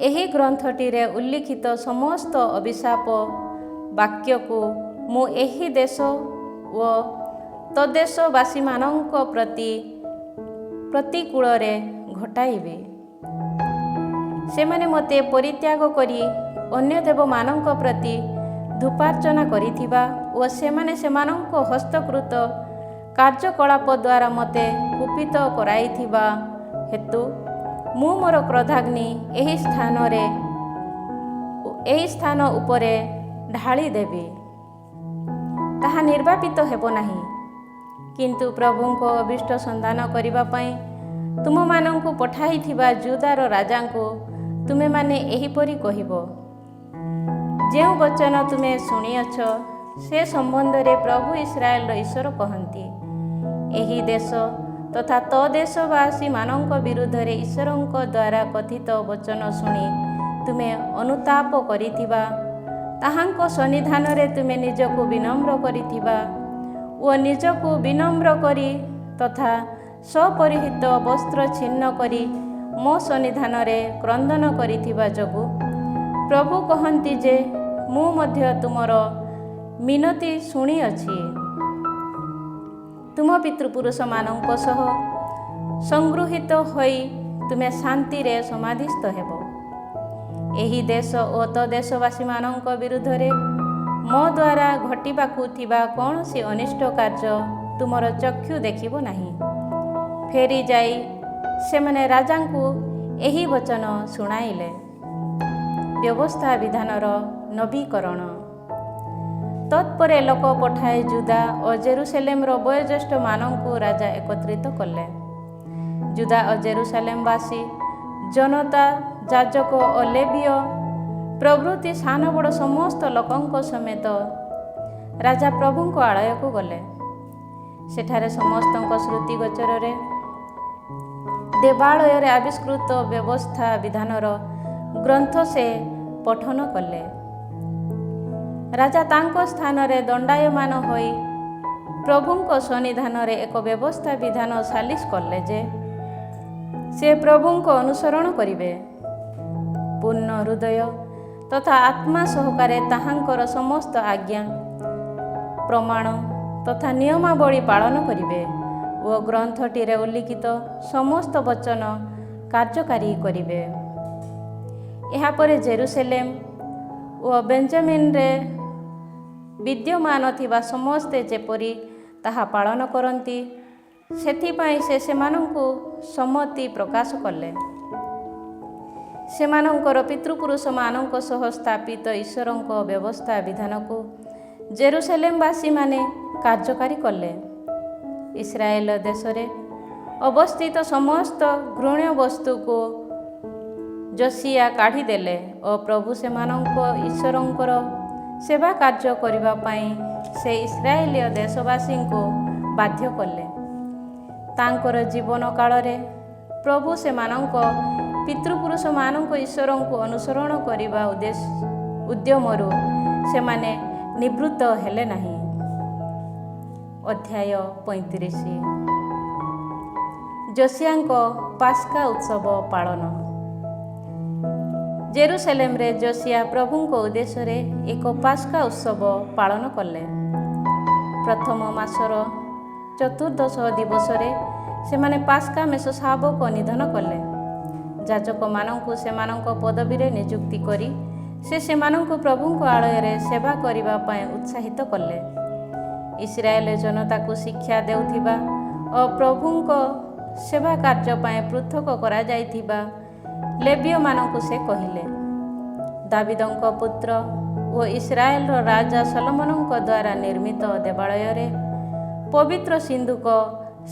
ଏହି ଗ୍ରନ୍ଥଟିରେ ଉଲ୍ଲିଖିତ ସମସ୍ତ ଅଭିଶାପ ବାକ୍ୟକୁ ମୁଁ ଏହି ଦେଶ ଓ ତଦ୍ଦେଶବାସୀମାନଙ୍କ ପ୍ରତିକୂଳରେ ଘଟାଇବି। ସେମାନେ ମୋତେ ପରିତ୍ୟାଗ କରି ଅନ୍ୟ ଦେବମାନଙ୍କ ପ୍ରତି ଧୂପାର୍ଚ୍ଚନା କରିଥିବା ଓ ସେମାନେ ସେମାନଙ୍କ ହସ୍ତକୃତ କାର୍ଯ୍ୟକଳାପ ଦ୍ୱାରା ମୋତେ କୁପିତ କରାଇଥିବା ହେତୁ ମୁଁ ମୋର କ୍ରୋଧାଗ୍ନି ଏହି ସ୍ଥାନ ଉପରେ ଢାଳି ଦେବି। ତାହା ନିର୍ବାପିତ ହେବ ନାହିଁ। କିନ୍ତୁ ପ୍ରଭୁଙ୍କ ଅଭୀଷ୍ଟ ସନ୍ଧାନ କରିବା ପାଇଁ ତୁମମାନଙ୍କୁ ପଠାଇଥିବା ଜୁଦାର ରାଜାଙ୍କୁ ତୁମେମାନେ ଏହିପରି କହିବ, ଯେଉଁ ବଚନ ତୁମେ ଶୁଣିଅଛ ସେ ସମ୍ବନ୍ଧରେ ପ୍ରଭୁ ଇସ୍ରାଏଲର ଈଶ୍ୱର କହନ୍ତି, ଏହି ଦେଶ ତଥା ତଦେଶବାସୀମାନଙ୍କ ବିରୁଦ୍ଧରେ ଈଶ୍ୱରଙ୍କ ଦ୍ୱାରା କଥିତ ବଚନ ଶୁଣି ତୁମେ ଅନୁତାପ କରିଥିବା, ତାହାଙ୍କ ସନ୍ନିଧାନରେ ତୁମେ ନିଜକୁ ବିନମ୍ର କରିଥିବା ଓ ନିଜକୁ ବିନମ୍ର କରି ତଥା ସ୍ୱପରିହିତ ବସ୍ତ୍ର ଛିନ୍ନ କରି ମୋ ସନ୍ନିଧାନରେ କ୍ରନ୍ଦନ କରିଥିବା ଯୋଗୁଁ ପ୍ରଭୁ କହନ୍ତି ଯେ ମୁଁ ମଧ୍ୟ ତୁମର ମିନତି ଶୁଣିଅଛି। ତୁମ ପିତୃପୁରୁଷମାନଙ୍କ ସହ ସଂଗୃହୀତ ହୋଇ ତୁମେ ଶାନ୍ତିରେ ସମାଧିସ୍ଥ ହେବ। ଏହି ଦେଶ ଓ ତଦେଶବାସୀମାନଙ୍କ ବିରୁଦ୍ଧରେ ମୋ ଦ୍ୱାରା ଘଟିବାକୁ ଥିବା କୌଣସି ଅନିଷ୍ଟ କାର୍ଯ୍ୟ ତୁମର ଚକ୍ଷୁ ଦେଖିବ ନାହିଁ। ଫେରି ଯାଇ ସେମାନେ ରାଜାଙ୍କୁ ଏହି ବଚନ ଶୁଣାଇଲେ। ବ୍ୟବସ୍ଥା ବିଧାନର ନବୀକରଣ। ତତ୍ପରେ ଲୋକ ପଠାଇ ଜୁଦା ଓ ଜେରୁସାଲେମର ବୟୋଜ୍ୟେଷ୍ଠମାନଙ୍କୁ ରାଜା ଏକତ୍ରିତ କଲେ। ଜୁଦା ଓ ଜେରୁସାଲେମବାସୀ, ଜନତା, ଯାଜକ ଓ ଲେବୀୟ ପ୍ରଭୃତି ସାନ ବଡ଼ ସମସ୍ତ ଲୋକଙ୍କ ସମେତ ରାଜା ପ୍ରଭୁଙ୍କ ଆଳୟକୁ ଗଲେ। ସେଠାରେ ସମସ୍ତଙ୍କ ଶ୍ରୁତି ଗୋଚରରେ ଦେବାଳୟରେ ଆବିଷ୍କୃତ ବ୍ୟବସ୍ଥା ବିଧାନର ଗ୍ରନ୍ଥ ସେ ପଠନ କଲେ। ରାଜା ତାଙ୍କ ସ୍ଥାନରେ ଦଣ୍ଡାୟମାନ ହୋଇ ପ୍ରଭୁଙ୍କ ସନ୍ନିଧାନରେ ଏକ ବ୍ୟବସ୍ଥା ବିଧାନ ସାଲିସ କଲେ ଯେ ସେ ପ୍ରଭୁଙ୍କ ଅନୁସରଣ କରିବେ। ପୂର୍ଣ୍ଣ ହୃଦୟ ତଥା ଆତ୍ମା ସହକାରେ ତାହାଙ୍କର ସମସ୍ତ ଆଜ୍ଞା, ପ୍ରମାଣ ତଥା ନିୟମାବଳୀ ପାଳନ କରିବେ ଓ ଗ୍ରନ୍ଥଟିରେ ଉଲ୍ଲିଖିତ ସମସ୍ତ ବଚନ କାର୍ଯ୍ୟକାରୀ କରିବେ। ଏହାପରେ ଜେରୁସାଲେମ ଓ ବେଞ୍ଜାମିନରେ ବିଦ୍ୟମାନ ଥିବା ସମସ୍ତେ ଯେପରି ତାହା ପାଳନ କରନ୍ତି, ସେଥିପାଇଁ ସେ ସେମାନଙ୍କୁ ସମ୍ମତି ପ୍ରକାଶ କଲେ। ସେମାନଙ୍କର ପିତୃପୁରୁଷମାନଙ୍କ ସହ ସ୍ଥାପିତ ଈଶ୍ୱରଙ୍କ ବ୍ୟବସ୍ଥା ବିଧାନକୁ ଜେରୁସାଲେମବାସୀମାନେ କାର୍ଯ୍ୟକାରୀ କଲେ। ଇସ୍ରାଏଲ ଦେଶରେ ଅବସ୍ଥିତ ସମସ୍ତ ଘୃଣ୍ୟ ବସ୍ତୁକୁ ଯୋସିଆ କାଢ଼ିଦେଲେ ଓ ପ୍ରଭୁ ସେମାନଙ୍କ ଈଶ୍ୱରଙ୍କର ସେବା କାର୍ଯ୍ୟ କରିବା ପାଇଁ ସେ ଇସ୍ରାଏଲୀୟ ଦେଶବାସୀଙ୍କୁ ବାଧ୍ୟ କଲେ। ତାଙ୍କର ଜୀବନ କାଳରେ ପ୍ରଭୁ ସେମାନଙ୍କ ପିତୃପୁରୁଷମାନଙ୍କ ଈଶ୍ୱରଙ୍କୁ ଅନୁସରଣ କରିବା ଉଦ୍ୟମରୁ ସେମାନେ ନିବୃତ୍ତ ହେଲେ ନାହିଁ। ଅଧ୍ୟାୟ 35। ଯୋସିଆଙ୍କ ପାସ୍କା ଉତ୍ସବ ପାଳନ। ଜେରୁସାଲେମରେ ଯୋସିଆ ପ୍ରଭୁଙ୍କ ଉଦ୍ଦେଶ୍ୟରେ ଏକ ପାସ୍କା ଉତ୍ସବ ପାଳନ କଲେ। ପ୍ରଥମ ମାସର ଚତୁର୍ଦ୍ଦଶ ଦିବସରେ ସେମାନେ ପାସ୍କା ମେଷଶାବକ ନିଧନ କଲେ। ଯାଜକମାନଙ୍କୁ ସେମାନଙ୍କ ପଦବୀରେ ନିଯୁକ୍ତି କରି ସେ ସେମାନଙ୍କୁ ପ୍ରଭୁଙ୍କ ଆଳୟରେ ସେବା କରିବା ପାଇଁ ଉତ୍ସାହିତ କଲେ। ଇସ୍ରାଏଲ ଜନତାକୁ ଶିକ୍ଷା ଦେଉଥିବା ଓ ପ୍ରଭୁଙ୍କ ସେବା କାର୍ଯ୍ୟ ପାଇଁ ପୃଥକ କରାଯାଇଥିବା ଲେବୀୟମାନଙ୍କୁ ସେ କହିଲେ, ଦାବିଦଙ୍କ ପୁତ୍ର ଓ ଇସ୍ରାଏଲର ରାଜା ସଲୋମନଙ୍କ ଦ୍ୱାରା ନିର୍ମିତ ଦେବାଳୟରେ ପବିତ୍ର ସିନ୍ଦୁକ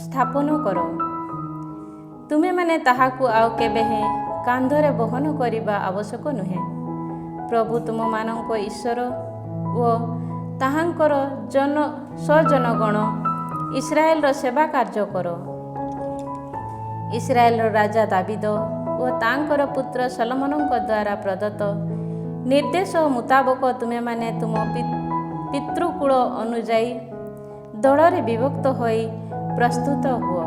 ସ୍ଥାପନ କର। ତୁମେମାନେ ତାହାକୁ ଆଉ କେବେ ହେଁ କାନ୍ଧରେ ବହନ କରିବା ଆବଶ୍ୟକ ନୁହେଁ। ପ୍ରଭୁ ତୁମମାନଙ୍କ ଈଶ୍ୱର ଓ ତାହାଙ୍କର ସ୍ୱଜନଗଣ ଇସ୍ରାଏଲର ସେବା କାର୍ଯ୍ୟ କର। ଇସ୍ରାଏଲର ରାଜା ଦାବିଦ ଓ ତାଙ୍କର ପୁତ୍ର ସଲୋମନଙ୍କ ଦ୍ୱାରା ପ୍ରଦତ୍ତ ନିର୍ଦ୍ଦେଶ ମୁତାବକ ତୁମେମାନେ ତୁମ ପିତୃକୁଳ ଅନୁଯାୟୀ ଦଳରେ ବିଭକ୍ତ ହୋଇ ପ୍ରସ୍ତୁତ ହୁଅ।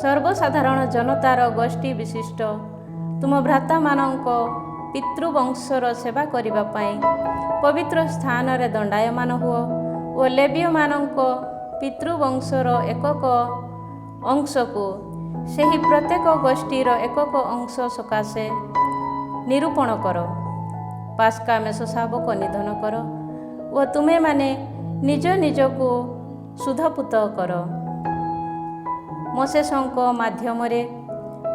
ସର୍ବସାଧାରଣ ଜନତାର ଗୋଷ୍ଠୀ ବିଶିଷ୍ଟ ତୁମ ଭ୍ରାତାମାନଙ୍କ ପିତୃବଂଶର ସେବା କରିବା ପାଇଁ ପବିତ୍ର ସ୍ଥାନରେ ଦଣ୍ଡାୟମାନ ହୁଅ ଓ ଲେବୀୟମାନଙ୍କ ପିତୃବଂଶର ଏକକ ଅଂଶକୁ ସେହି ପ୍ରତ୍ୟେକ ଗୋଷ୍ଠୀର ଏକକ ଅଂଶ ସକାଶେ ନିରୂପଣ କର। ପାସ୍କା ମେଷ ଶାବକ ନିଧନ କର ଓ ତୁମେମାନେ ନିଜ ନିଜକୁ ଶୁଦ୍ଧପୂତ କର। ମୋଶେସଙ୍କ ମାଧ୍ୟମରେ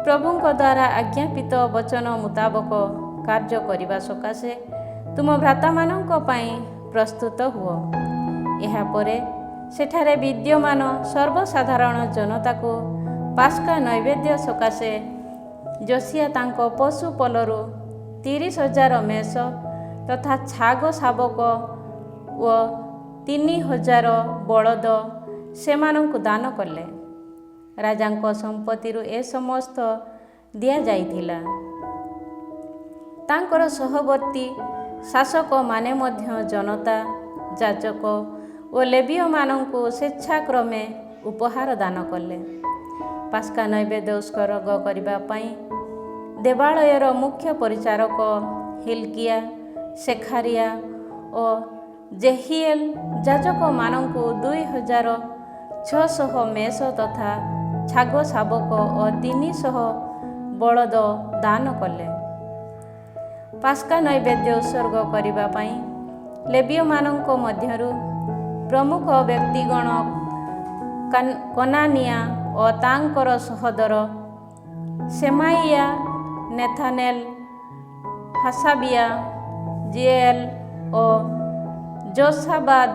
ପ୍ରଭୁଙ୍କ ଦ୍ୱାରା ଆଜ୍ଞାପିତ ବଚନ ମୁତାବକ କାର୍ଯ୍ୟ କରିବା ସକାଶେ ତୁମ ଭ୍ରାତାମାନଙ୍କ ପାଇଁ ପ୍ରସ୍ତୁତ ହୁଅ। ଏହାପରେ ସେଠାରେ ବିଦ୍ୟମାନ ସର୍ବସାଧାରଣ ଜନତାକୁ ପାସ୍କା ନୈବେଦ୍ୟ ସକାଶେ ଯୋସିଆ ତାଙ୍କ ପଶୁ ପଲରୁ 30,000 ମେଷ ତଥା ଛାଗ ଶାବକ ଓ 3,000 ବଳଦ ସେମାନଙ୍କୁ ଦାନ କଲେ। ରାଜାଙ୍କ ସମ୍ପତ୍ତିରୁ ଏ ସମସ୍ତ ଦିଆଯାଇଥିଲା। ତାଙ୍କର ସହବର୍ତ୍ତୀ ଶାସକମାନେ ମଧ୍ୟ ଜନତା, ଯାଜକ ଓ ଲେବୀୟମାନଙ୍କୁ ସ୍ୱେଚ୍ଛାକ୍ରମେ ଉପହାର ଦାନ କଲେ। ପାସ୍କା ନୈବେଦ୍ୟ ଉତ୍ସର୍ଗ କରିବା ପାଇଁ ଦେବାଳୟର ମୁଖ୍ୟ ପରିଚାରକ ହିଲ୍କିଆ, ସେଖାରିଆ ଓ ଜେହିଏଲ ଯାଜକମାନଙ୍କୁ 2,600 ମେଷ ତଥା ଛାଗ ଶାବକ ଓ 300 ବଳଦ ଦାନ କଲେ। ପାସ୍କା ନୈବେଦ୍ୟ ଉତ୍ସର୍ଗ କରିବା ପାଇଁ ଲେବୀୟମାନଙ୍କ ମଧ୍ୟରୁ ପ୍ରମୁଖ ବ୍ୟକ୍ତିଗଣ କନାନିଆ ଓ ତାଙ୍କର ସହୋଦର ସେମାଇଆ, ନେଥାନେଲ, ହାସାବିଆ, ଜିଏଲ ଓ ଯୋଶାବାଦ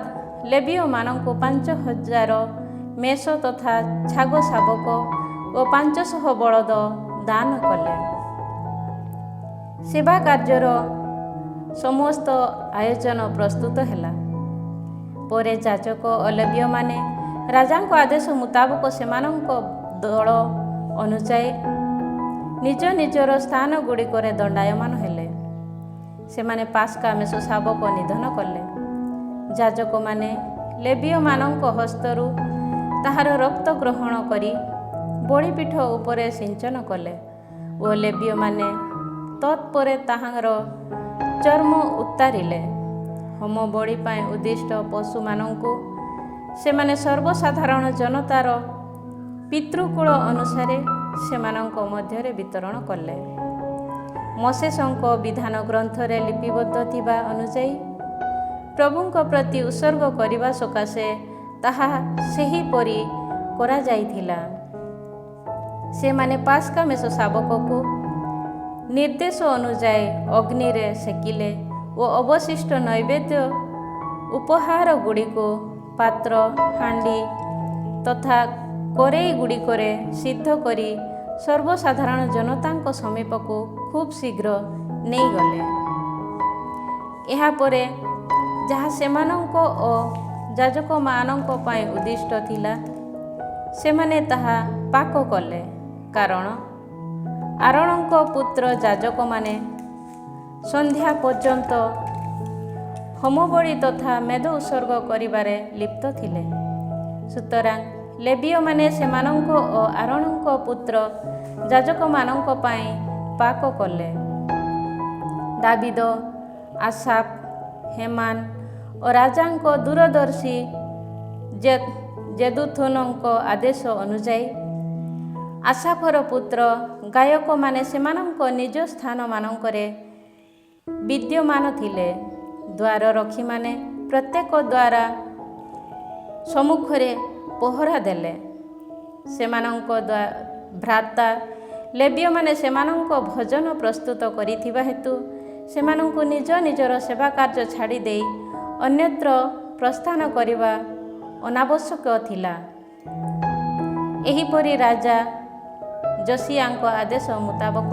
ଲେବୀୟମାନଙ୍କୁ 5,000 ମେଷ ତଥା ଛାଗ ଶାବକ ଓ 500 ବଳଦ ଦାନ କଲେ। ସେବା କାର୍ଯ୍ୟର ସମସ୍ତ ଆୟୋଜନ ପ୍ରସ୍ତୁତ ହେଲା ପରେ ଯାଜକ ଓ ଲେବୀୟମାନେ ରାଜାଙ୍କ ଆଦେଶ ମୁତାବକ ସେମାନଙ୍କ ଦଳ ଅନୁଯାୟୀ ନିଜ ନିଜର ସ୍ଥାନ ଗୁଡ଼ିକରେ ଦଣ୍ଡାୟମାନ ହେଲେ। ସେମାନେ ପାସ୍କା ମେଷ ଶାବକ ନିଧନ କଲେ। ଯାଜକମାନେ ଲେବୀୟମାନଙ୍କ ହସ୍ତରୁ ତାହାର ରକ୍ତ ଗ୍ରହଣ କରି ବଳିପୀଠ ଉପରେ ସିଞ୍ଚନ କଲେ ଓ ଲେବୀୟମାନେ ତତ୍ପରେ ତାହାର ଚର୍ମ ଉତ୍ତାରିଲେ। ହୋମ ବଳି ପାଇଁ ଉଦ୍ଦିଷ୍ଟ ପଶୁମାନଙ୍କୁ ସେମାନେ ସର୍ବସାଧାରଣ ଜନତାର ପିତୃକୁଳ ଅନୁସାରେ ସେମାନଙ୍କ ମଧ୍ୟରେ ବିତରଣ କଲେ। ମୋଶେସଙ୍କ ବିଧାନ ଗ୍ରନ୍ଥରେ ଲିପିବଦ୍ଧ ଥିବା ଅନୁଯାୟୀ ପ୍ରଭୁଙ୍କ ପ୍ରତି ଉତ୍ସର୍ଗ କରିବା ସକାଶେ ତାହା ସେହିପରି କରାଯାଇଥିଲା। ସେମାନେ ପାସ୍କା ମେଷ ଶାବକକୁ ନିର୍ଦ୍ଦେଶ ଅନୁଯାୟୀ ଅଗ୍ନିରେ ସେକିଲେ ଓ ଅବଶିଷ୍ଟ ନୈବେଦ୍ୟ ଉପହାର ଗୁଡ଼ିକୁ ପାତ୍ର, ହାଣ୍ଡି ତଥା କରେଇ ଗୁଡ଼ିକରେ ସିଦ୍ଧ କରି ସର୍ବସାଧାରଣ ଜନତାଙ୍କ ସମୀପକୁ ଖୁବ୍ ଶୀଘ୍ର ନେଇଗଲେ। ଏହାପରେ ଯାହା ସେମାନଙ୍କ ଓ ଯାଜକମାନଙ୍କ ପାଇଁ ଉଦ୍ଦିଷ୍ଟ ଥିଲା ସେମାନେ ତାହା ପାକ କଲେ, କାରଣ ଆରୋନଙ୍କ ପୁତ୍ର ଯାଜକମାନେ ସନ୍ଧ୍ୟା ପର୍ଯ୍ୟନ୍ତ ହୋମବଳି ତଥା ମେଦ ଉତ୍ସର୍ଗ କରିବାରେ ଲିପ୍ତ ଥିଲେ। ସୁତରାଂ ଲେବୀୟମାନେ ସେମାନଙ୍କ ଓ ଆରୋନଙ୍କ ପୁତ୍ର ଯାଜକମାନଙ୍କ ପାଇଁ ପାକ କଲେ। ଦାବିଦ, ଆସାଫ, ହେମାନ ଓ ରାଜାଙ୍କ ଦୂରଦର୍ଶୀ ଜେଦୁଥୁନଙ୍କ ଆଦେଶ ଅନୁଯାୟୀ ଆସାଫର ପୁତ୍ର ଗାୟକମାନେ ସେମାନଙ୍କ ନିଜ ସ୍ଥାନମାନଙ୍କରେ ବିଦ୍ୟମାନ ଥିଲେ। ଦ୍ୱାରରକ୍ଷୀମାନେ ପ୍ରତ୍ୟେକ ଦ୍ୱାର ସମ୍ମୁଖରେ ପହରା ଦେଲେ। ସେମାନଙ୍କ ଭ୍ରାତା ଲେବୀୟମାନେ ସେମାନଙ୍କ ଭୋଜନ ପ୍ରସ୍ତୁତ କରିଥିବା ହେତୁ ସେମାନଙ୍କୁ ନିଜ ନିଜର ସେବା କାର୍ଯ୍ୟ ଛାଡ଼ି ଦେଇ ଅନ୍ୟତ୍ର ପ୍ରସ୍ଥାନ କରିବା ଅନାବଶ୍ୟକ ଥିଲା। ଏହିପରି ରାଜା ଯୋସିଆଙ୍କ ଆଦେଶ ମୁତାବକ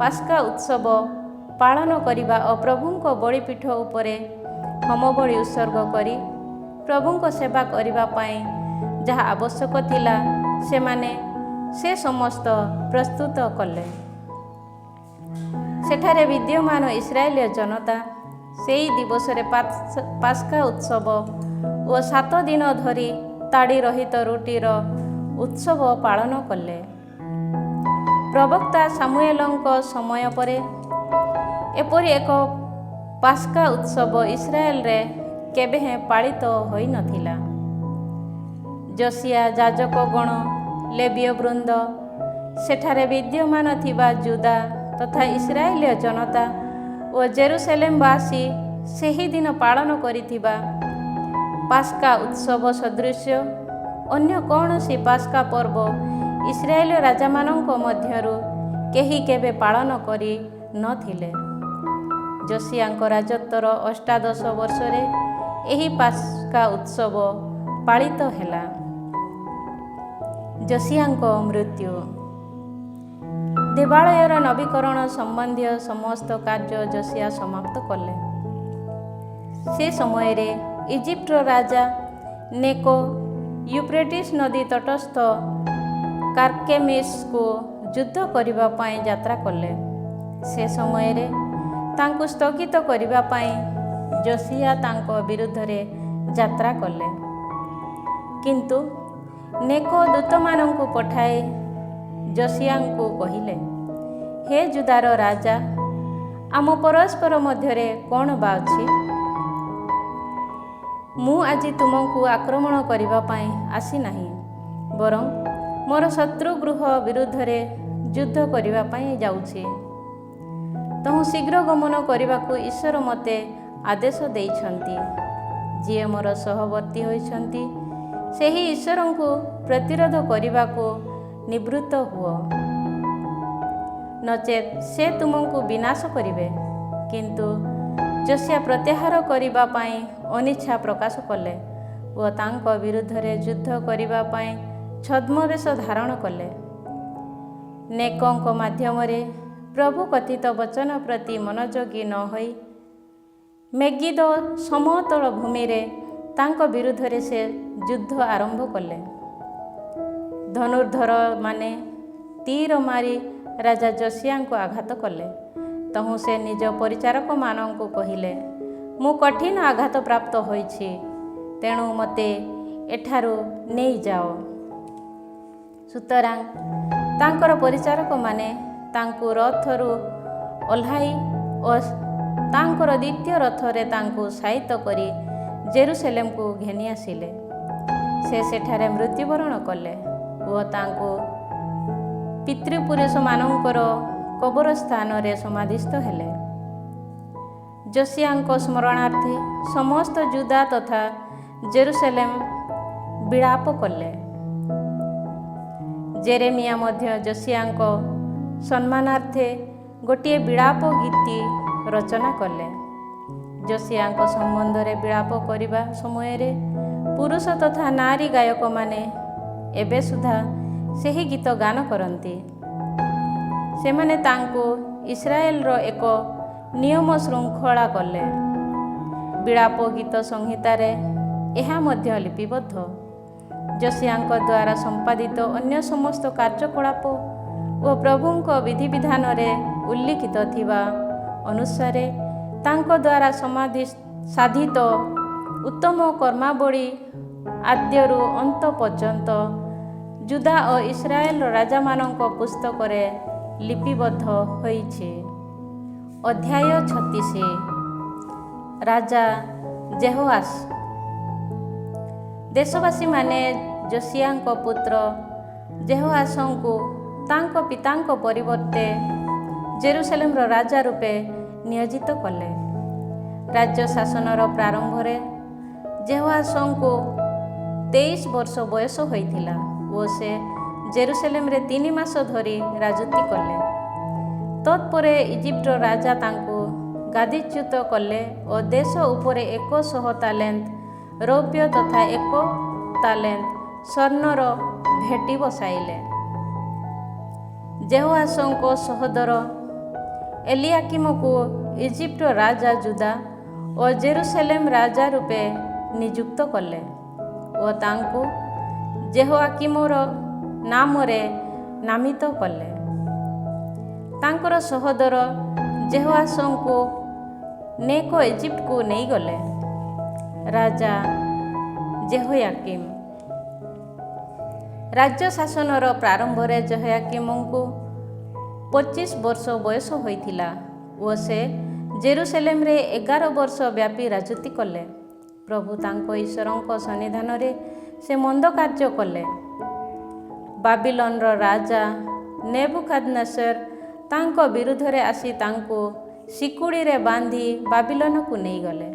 ପାସ୍କା ଉତ୍ସବ ପାଳନ କରିବା ଓ ପ୍ରଭୁଙ୍କ ବଳିପୀଠ ଉପରେ ହୋମବଳି ଉତ୍ସର୍ଗ କରି ପ୍ରଭୁଙ୍କ ସେବା କରିବା ପାଇଁ ଯାହା ଆବଶ୍ୟକ ଥିଲା ସେମାନେ ସେ ସମସ୍ତ ପ୍ରସ୍ତୁତ କଲେ। ସେଠାରେ ବିଦ୍ୟମାନ ଇସ୍ରାଏଲୀୟ ଜନତା ସେହି ଦିବସରେ ପାସ୍କା ଉତ୍ସବ ଓ 7 ଦିନ ଧରି ତାଡ଼ି ରହିତ ରୁଟିର ଉତ୍ସବ ପାଳନ କଲେ। ପ୍ରବକ୍ତା ସାମୁଏଲଙ୍କ ସମୟ ପରେ ଏପରି ଏକ ପାସ୍କା ଉତ୍ସବ ଇସ୍ରାଏଲରେ କେବେ ହେଁ ପାଳିତ ହୋଇନଥିଲା। ଯୋସିଆ, ଯାଜକଗଣ, ଲେବୀୟ ବୃନ୍ଦ, ସେଠାରେ ବିଦ୍ୟମାନ ଥିବା ଜୁଦା ତଥା ଇସ୍ରାଏଲୀୟ ଜନତା ଓ ଜେରୁସାଲେମବାସୀ ସେହିଦିନ ପାଳନ କରିଥିବା ପାସ୍କା ଉତ୍ସବ ସଦୃଶ୍ୟ ଅନ୍ୟ କୌଣସି ପାସ୍କା ପର୍ବ ଇସ୍ରାଏଲୀୟ ରାଜାମାନଙ୍କ ମଧ୍ୟରୁ କେହି କେବେ ପାଳନ କରି ନଥିଲେ। ଯୋସିଆଙ୍କ ରାଜତ୍ୱର 18 ବର୍ଷରେ ଏହି ପାସ୍କା ଉତ୍ସବ ପାଳିତ ହେଲା। ଯୋସିଆଙ୍କ ମୃତ୍ୟୁ। ଦେବାଳୟର ନବୀକରଣ ସମ୍ବନ୍ଧୀୟ ସମସ୍ତ କାର୍ଯ୍ୟ ଯୋସିଆ ସମାପ୍ତ କଲେ। ସେ ସମୟରେ ଇଜିପ୍ଟର ରାଜା ନେକୋ ୟୁଫ୍ରେଟିସ୍ ନଦୀ ତଟସ୍ଥ କାର୍କେମିସ୍କୁ ଯୁଦ୍ଧ କରିବା ପାଇଁ ଯାତ୍ରା କଲେ। ସେ ସମୟରେ ତାଙ୍କୁ ସ୍ଥଗିତ କରିବା ପାଇଁ ଯୋସିଆ ତାଙ୍କ ବିରୁଦ୍ଧରେ ଯାତ୍ରା କଲେ। କିନ୍ତୁ ନେକୋ ଦୂତମାନଙ୍କୁ ପଠାଇ ଯୋସିଆଙ୍କୁ କହିଲେ, ହେ ଜୁଦାର ରାଜା, ଆମ ପରସ୍ପର ମଧ୍ୟରେ କ'ଣ ବା ଅଛି? ମୁଁ ଆଜି ତୁମକୁ ଆକ୍ରମଣ କରିବା ପାଇଁ ଆସିନାହିଁ, ବରଂ ମୋର ଶତ୍ରୁ ଗୃହ ବିରୁଦ୍ଧରେ ଯୁଦ୍ଧ କରିବା ପାଇଁ ଯାଉଛି। ତହୁଁ ଶୀଘ୍ର ଗମନ କରିବାକୁ ଈଶ୍ୱର ମୋତେ ଆଦେଶ ଦେଇଛନ୍ତି। ଯିଏ ମୋର ସହବର୍ତ୍ତୀ ହୋଇଛନ୍ତି, ସେହି ଈଶ୍ୱରଙ୍କୁ ପ୍ରତିରୋଧ କରିବାକୁ ନିବୃତ୍ତ ହୁଅ, ନଚେତ୍ ସେ ତୁମକୁ ବିନାଶ କରିବେ। କିନ୍ତୁ ଯୋସିଆ ପ୍ରତ୍ୟାହାର କରିବା ପାଇଁ ଅନିଚ୍ଛା ପ୍ରକାଶ କଲେ ଓ ତାଙ୍କ ବିରୁଦ୍ଧରେ ଯୁଦ୍ଧ କରିବା ପାଇଁ ଛଦ୍ମବେଶ ଧାରଣ କଲେ। ନେକୋଙ୍କ ମାଧ୍ୟମରେ ପ୍ରଭୁ କଥିତ ବଚନ ପ୍ରତି ମନୋଯୋଗୀ ନ ହୋଇ ମେଗିଦୋ ସମତଳ ଭୂମିରେ ତାଙ୍କ ବିରୁଦ୍ଧରେ ସେ ଯୁଦ୍ଧ ଆରମ୍ଭ କଲେ। ଧନୁର୍ଦ୍ଧରମାନେ ତୀର ମାରି ରାଜା ଯୋସିଆଙ୍କୁ ଆଘାତ କଲେ। ତହୁଁ ସେ ନିଜ ପରିଚାରକମାନଙ୍କୁ କହିଲେ, ମୁଁ କଠିନ ଆଘାତ ପ୍ରାପ୍ତ ହୋଇଛି, ତେଣୁ ମୋତେ ଏଠାରୁ ନେଇଯାଅ। ସୁତରାଂ ତାଙ୍କର ପରିଚାରକମାନେ ତାଙ୍କୁ ରଥରୁ ଓହ୍ଲାଇ ଓ ତାଙ୍କର ଦ୍ୱିତୀୟ ରଥରେ ତାଙ୍କୁ ସାଇତ କରି ଜେରୁସାଲେମକୁ ଘେନି ଆସିଲେ। ସେ ସେଠାରେ ମୃତ୍ୟୁବରଣ କଲେ ଓ ତାଙ୍କୁ ପିତୃପୁରୁଷମାନଙ୍କର କବରସ୍ଥାନରେ ସମାଧିସ୍ଥ ହେଲେ। ଯୋସିଆଙ୍କ ସ୍ମରଣାର୍ଥେ ସମସ୍ତ ଜୁଦା ତଥା ଜେରୁସାଲେମ ବିଳାପ କଲେ। ଜେରେମିଆ ମଧ୍ୟ ଯୋସିଆଙ୍କ ସମ୍ମାନାର୍ଥେ ଗୋଟିଏ ବିଳାପ ଗୀତି ରଚନା କଲେ। ଯୋସିଆଙ୍କ ସମ୍ବନ୍ଧରେ ବିଳାପ କରିବା ସମୟରେ ପୁରୁଷ ତଥା ନାରୀ ଗାୟକମାନେ ଏବେ ସୁଦ୍ଧା ସେହି ଗୀତ ଗାନ କରନ୍ତି। ସେମାନେ ତାଙ୍କୁ ଇସ୍ରାଏଲର ଏକ ନିୟମ ଶୃଙ୍ଖଳା କଲେ। ବିଳାପ ଗୀତ ସଂହିତାରେ ଏହା ମଧ୍ୟ ଲିପିବଦ୍ଧ। ଯୋସିଆଙ୍କ ଦ୍ୱାରା ସମ୍ପାଦିତ ଅନ୍ୟ ସମସ୍ତ କାର୍ଯ୍ୟକଳାପ ଓ ପ୍ରଭୁଙ୍କ ବିଧିବିଧାନରେ ଉଲ୍ଲିଖିତ ଥିବା ଅନୁସାରେ ତାଙ୍କ ଦ୍ୱାରା ସାଧିତ ଉତ୍ତମ କର୍ମାବଳୀ ଆଦ୍ୟରୁ ଅନ୍ତ ପର୍ଯ୍ୟନ୍ତ ଜୁଦା ଓ ଇସ୍ରାଏଲର ରାଜାମାନଙ୍କ ପୁସ୍ତକରେ ଲିପିବଦ୍ଧ ହୋଇଛି। ଅଧ୍ୟାୟ 36। ରାଜା ଜେହୋଆଶ। ଦେଶବାସୀମାନେ ଯୋସିଆଙ୍କ ପୁତ୍ର ଜେହୋଆଶଙ୍କୁ ତାଙ୍କ ପିତାଙ୍କ ପରିବର୍ତ୍ତେ ଜେରୁସାଲେମର ରାଜା ରୂପେ ନିୟୋଜିତ କଲେ। ରାଜ୍ୟ ଶାସନର ପ୍ରାରମ୍ଭରେ ଜେହୋଆଶଙ୍କୁ 23 ବର୍ଷ ବୟସ ହୋଇଥିଲା ଓ ସେ ଜେରୁସାଲେମରେ 3 ମାସ ଧରି ରାଜୁତି କଲେ। ତତ୍ପରେ ଇଜିପ୍ଟର ରାଜା ତାଙ୍କୁ ଗାଦିଚ୍ୟୁତ କଲେ ଓ ଦେଶ ଉପରେ 100 ତାଲେନ୍ତ ରୌପ୍ୟ ତଥା 1 ତାଲେନ୍ତ ସ୍ୱର୍ଣ୍ଣର ଭେଟି ବସାଇଲେ। ଜେହୋଆଶଙ୍କ ସହୋଦର ଏଲିଆକିମକୁ ଇଜିପ୍ଟର ରାଜା ଜୁଦା ଓ ଜେରୁସାଲେମ ରାଜା ରୂପେ ନିଯୁକ୍ତ କଲେ ଓ ତାଙ୍କୁ ଜେହୋଆକିମର ନାମରେ ନାମିତ କଲେ। ତାଙ୍କର ସହୋଦର ଜେହୋଆଶଙ୍କୁ ନେକ ଇଜିପ୍ଟକୁ ନେଇଗଲେ। ରାଜା ଜେହୋୟାକିମ୍। ରାଜ୍ୟ ଶାସନର ପ୍ରାରମ୍ଭରେ ଜେହୋୟାକିମଙ୍କୁ 25 ବର୍ଷ ବୟସ ହୋଇଥିଲା ଓ ସେ ଜେରୁସେଲେମରେ 11 ବର୍ଷ ବ୍ୟାପୀ ରାଜୁତି କଲେ। ପ୍ରଭୁ ତାଙ୍କ ଈଶ୍ୱରଙ୍କ ସନ୍ନିଧାନରେ ସେ ମନ୍ଦ କାର୍ଯ୍ୟ କଲେ। ବାବିଲନର ରାଜା ନେବୁକାଦନେସର ତାଙ୍କ ବିରୁଦ୍ଧରେ ଆସି ତାଙ୍କୁ ଶିକୁଡ଼ିରେ ବାନ୍ଧି ବାବିଲନକୁ ନେଇଗଲେ।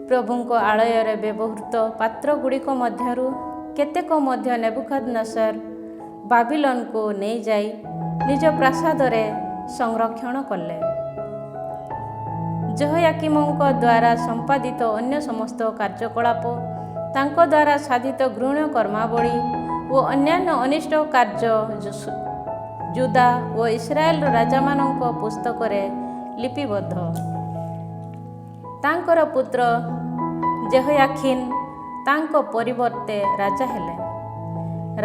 ପ୍ରଭୁଙ୍କ ଆଳୟରେ ବ୍ୟବହୃତ ପାତ୍ରଗୁଡ଼ିକ ମଧ୍ୟରୁ କେତେକ ମଧ୍ୟ ନେବୁକାଦନେସର ବାବିଲନକୁ ନେଇଯାଇ ନିଜ ପ୍ରାସାଦରେ ସଂରକ୍ଷଣ କଲେ। ଜେହୋୟାକିମଙ୍କ ଦ୍ୱାରା ସମ୍ପାଦିତ ଅନ୍ୟ ସମସ୍ତ କାର୍ଯ୍ୟକଳାପ, ତାଙ୍କ ଦ୍ୱାରା ସାଧିତ ଘୃଣ୍ୟ କର୍ମାବଳୀ ଓ ଅନ୍ୟାନ୍ୟ ଅନିଷ୍ଟ କାର୍ଯ୍ୟ ଜୁଦା ଓ ଇସ୍ରାଏଲର ରାଜାମାନଙ୍କ ପୁସ୍ତକରେ ଲିପିବଦ୍ଧ। ତାଙ୍କର ପୁତ୍ର ଜେହୋୟାଖିନ୍ ତାଙ୍କ ପରିବର୍ତ୍ତେ ରାଜା ହେଲେ।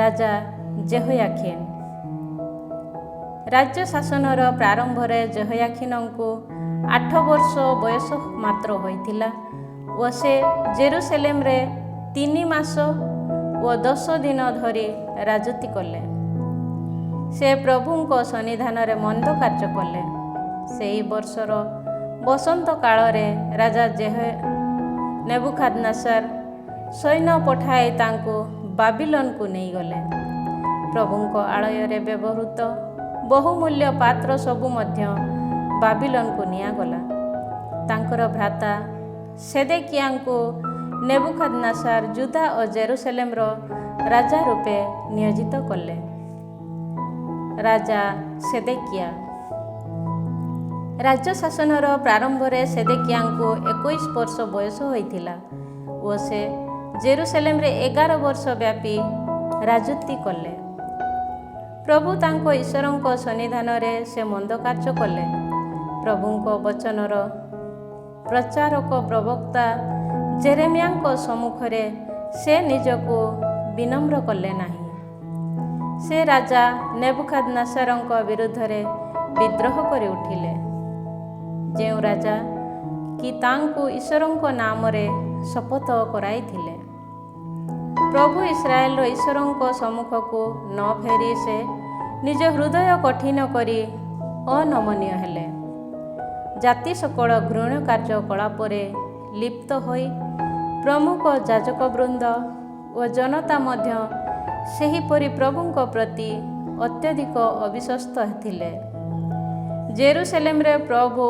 ରାଜା ଜେହୋୟାଖିନ୍। ରାଜ୍ୟ ଶାସନର ପ୍ରାରମ୍ଭରେ ଜେହୋୟାଖିନଙ୍କୁ 8 ବର୍ଷ ବୟସ ମାତ୍ର ହୋଇଥିଲା ଓ ସେ ଜେରୁସେଲେମରେ 3 ମାସ ଓ 10 ଦିନ ଧରି ରାଜୁତି କଲେ। ସେ ପ୍ରଭୁଙ୍କ ସନ୍ନିଧାନରେ ମନ୍ଦ କାର୍ଯ୍ୟ କଲେ। ସେହି ବର୍ଷର ବସନ୍ତ କାଳରେ ରାଜା ନେବୁକାଦନେସର ସୈନ୍ୟ ପଠାଇ ତାଙ୍କୁ ବାବିଲନକୁ ନେଇଗଲେ। ପ୍ରଭୁଙ୍କ ଆଳୟରେ ବ୍ୟବହୃତ ବହୁମୂଲ୍ୟ ପାତ୍ର ସବୁ ମଧ୍ୟ ବାବିଲନକୁ ନିଆଗଲା। ତାଙ୍କର ଭ୍ରାତା ସେଦେକିଆଙ୍କୁ ନେବୁକାଦନେସର ଜୁଦା ଓ ଜେରୁସେଲେମର ରାଜା ରୂପେ ନିୟୋଜିତ କଲେ। ରାଜା ସେଦେକିଆ। ରାଜ୍ୟ ଶାସନର ପ୍ରାରମ୍ଭରେ ସେଦେକିଆଙ୍କୁ 21 ବର୍ଷ ବୟସ ହୋଇଥିଲା ଓ ସେ ଜେରୁସେଲେମରେ 11 ବର୍ଷ ବ୍ୟାପୀ ରାଜୁତି କଲେ। ପ୍ରଭୁ ତାଙ୍କ ଈଶ୍ୱରଙ୍କ ସନ୍ନିଧାନରେ ସେ ମନ୍ଦ କାର୍ଯ୍ୟ କଲେ। ପ୍ରଭୁଙ୍କ ବଚନର ପ୍ରଚାରକ ପ୍ରବକ୍ତା ଜେରେମିୟାଙ୍କ ସମ୍ମୁଖରେ ସେ ନିଜକୁ ବିନମ୍ର କଲେ ନାହିଁ। ସେ ରାଜା ନେବୁକାଦନେସରଙ୍କ ବିରୁଦ୍ଧରେ ବିଦ୍ରୋହ କରି ଉଠିଲେ, ଯେଉଁ ରାଜା କି ତାଙ୍କୁ ଈଶ୍ୱରଙ୍କ ନାମରେ ଶପଥ କରାଇଥିଲେ। ପ୍ରଭୁ ଇସ୍ରାଏଲର ଈଶ୍ୱରଙ୍କ ସମ୍ମୁଖକୁ ନ ଫେରି ସେ ନିଜ ହୃଦୟ କଠିନ କରି ଅନମନୀୟ ହେଲେ। ଜାତି ସକଳ ଘୃଣ୍ୟ କାର୍ଯ୍ୟକଳାପରେ ଲିପ୍ତ ହୋଇ ପ୍ରମୁଖ ଯାଜକବୃନ୍ଦ ଓ ଜନତା ମଧ୍ୟ ସେହିପରି ପ୍ରଭୁଙ୍କ ପ୍ରତି ଅତ୍ୟଧିକ ଅବିଶ୍ୱସ୍ତ ଥିଲେ। ଜେରୁସେଲେମରେ ପ୍ରଭୁ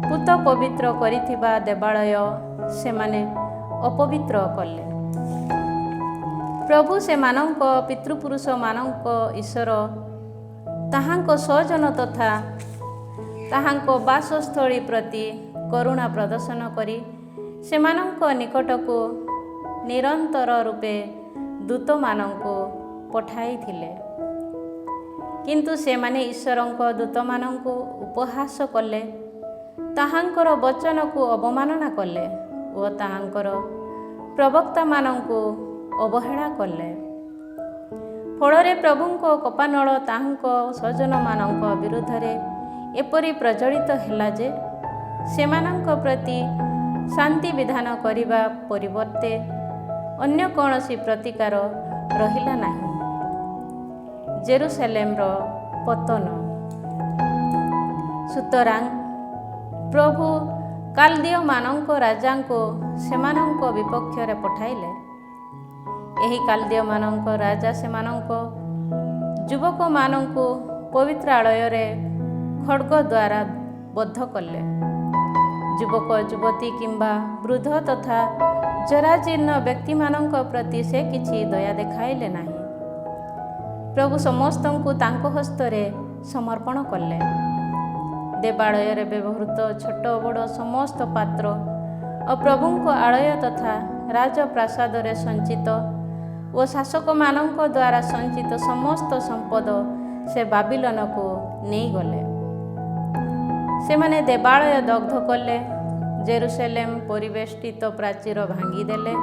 ପୂତ ପବିତ୍ର କରିଥିବା ଦେବାଳୟ ସେମାନେ ଅପବିତ୍ର କଲେ। ପ୍ରଭୁ ସେମାନଙ୍କ ପିତୃପୁରୁଷମାନଙ୍କ ଈଶ୍ୱର ତାହାଙ୍କ ସ୍ୱଜନ ତଥା ତାହାଙ୍କ ବାସସ୍ଥଳୀ ପ୍ରତି କରୁଣା ପ୍ରଦର୍ଶନ କରି ସେମାନଙ୍କ ନିକଟକୁ ନିରନ୍ତର ରୂପେ ଦୂତମାନଙ୍କୁ ପଠାଇଥିଲେ। କିନ୍ତୁ ସେମାନେ ଈଶ୍ୱରଙ୍କ ଦୂତମାନଙ୍କୁ ଉପହାସ କଲେ, ତାହାଙ୍କର ବଚନକୁ ଅବମାନନା କଲେ ଓ ତାହାଙ୍କର ପ୍ରବକ୍ତାମାନଙ୍କୁ ଅବହେଳା କଲେ। ଫଳରେ ପ୍ରଭୁଙ୍କ କୋପାନଳ ତାହାଙ୍କ ସ୍ୱଜନମାନଙ୍କ ବିରୁଦ୍ଧରେ ଏପରି ପ୍ରଜ୍ୱଳିତ ହେଲା ଯେ ସେମାନଙ୍କ ପ୍ରତି ଶାନ୍ତି ବିଧାନ କରିବା ପରିବର୍ତ୍ତେ ଅନ୍ୟ କୌଣସି ପ୍ରତିକାର ରହିଲା ନାହିଁ। ଜେରୁସେଲେମର ପତନ। ସୁତରାଂ ପ୍ରଭୁ କାଲଦୀୟମାନଙ୍କ ରାଜାଙ୍କୁ ସେମାନଙ୍କ ବିପକ୍ଷରେ ପଠାଇଲେ। ଏହି କାଲଦୀୟମାନଙ୍କ ରାଜା ସେମାନଙ୍କ ଯୁବକମାନଙ୍କୁ ପବିତ୍ରାଳୟରେ ଖଡ଼୍ଗ ଦ୍ୱାରା ବଦ୍ଧ କଲେ। ଯୁବକ ଯୁବତୀ କିମ୍ବା ବୃଦ୍ଧ ତଥା ଜରାଜୀର୍ଣ୍ଣ ବ୍ୟକ୍ତିମାନଙ୍କ ପ୍ରତି ସେ କିଛି ଦୟା ଦେଖାଇଲେ ନାହିଁ। ପ୍ରଭୁ ସମସ୍ତଙ୍କୁ ତାଙ୍କ ହସ୍ତରେ ସମର୍ପଣ କଲେ। ଦେବାଳୟରେ ବ୍ୟବହୃତ ଛୋଟ ବଡ଼ ସମସ୍ତ ପାତ୍ର ଓ ପ୍ରଭୁଙ୍କ ଆଳୟ ତଥା ରାଜପ୍ରାସାଦରେ ସଞ୍ଚିତ ଓ ଶାସକମାନଙ୍କ ଦ୍ୱାରା ସଞ୍ଚିତ ସମସ୍ତ ସମ୍ପଦ ସେ ବାବିଲନକୁ ନେଇଗଲେ। ସେମାନେ ଦେବାଳୟ ଦଗ୍ଧ କଲେ, ଜେରୁସେଲେମ ପରିବେଷ୍ଟିତ ପ୍ରାଚୀର ଭାଙ୍ଗିଦେଲେ,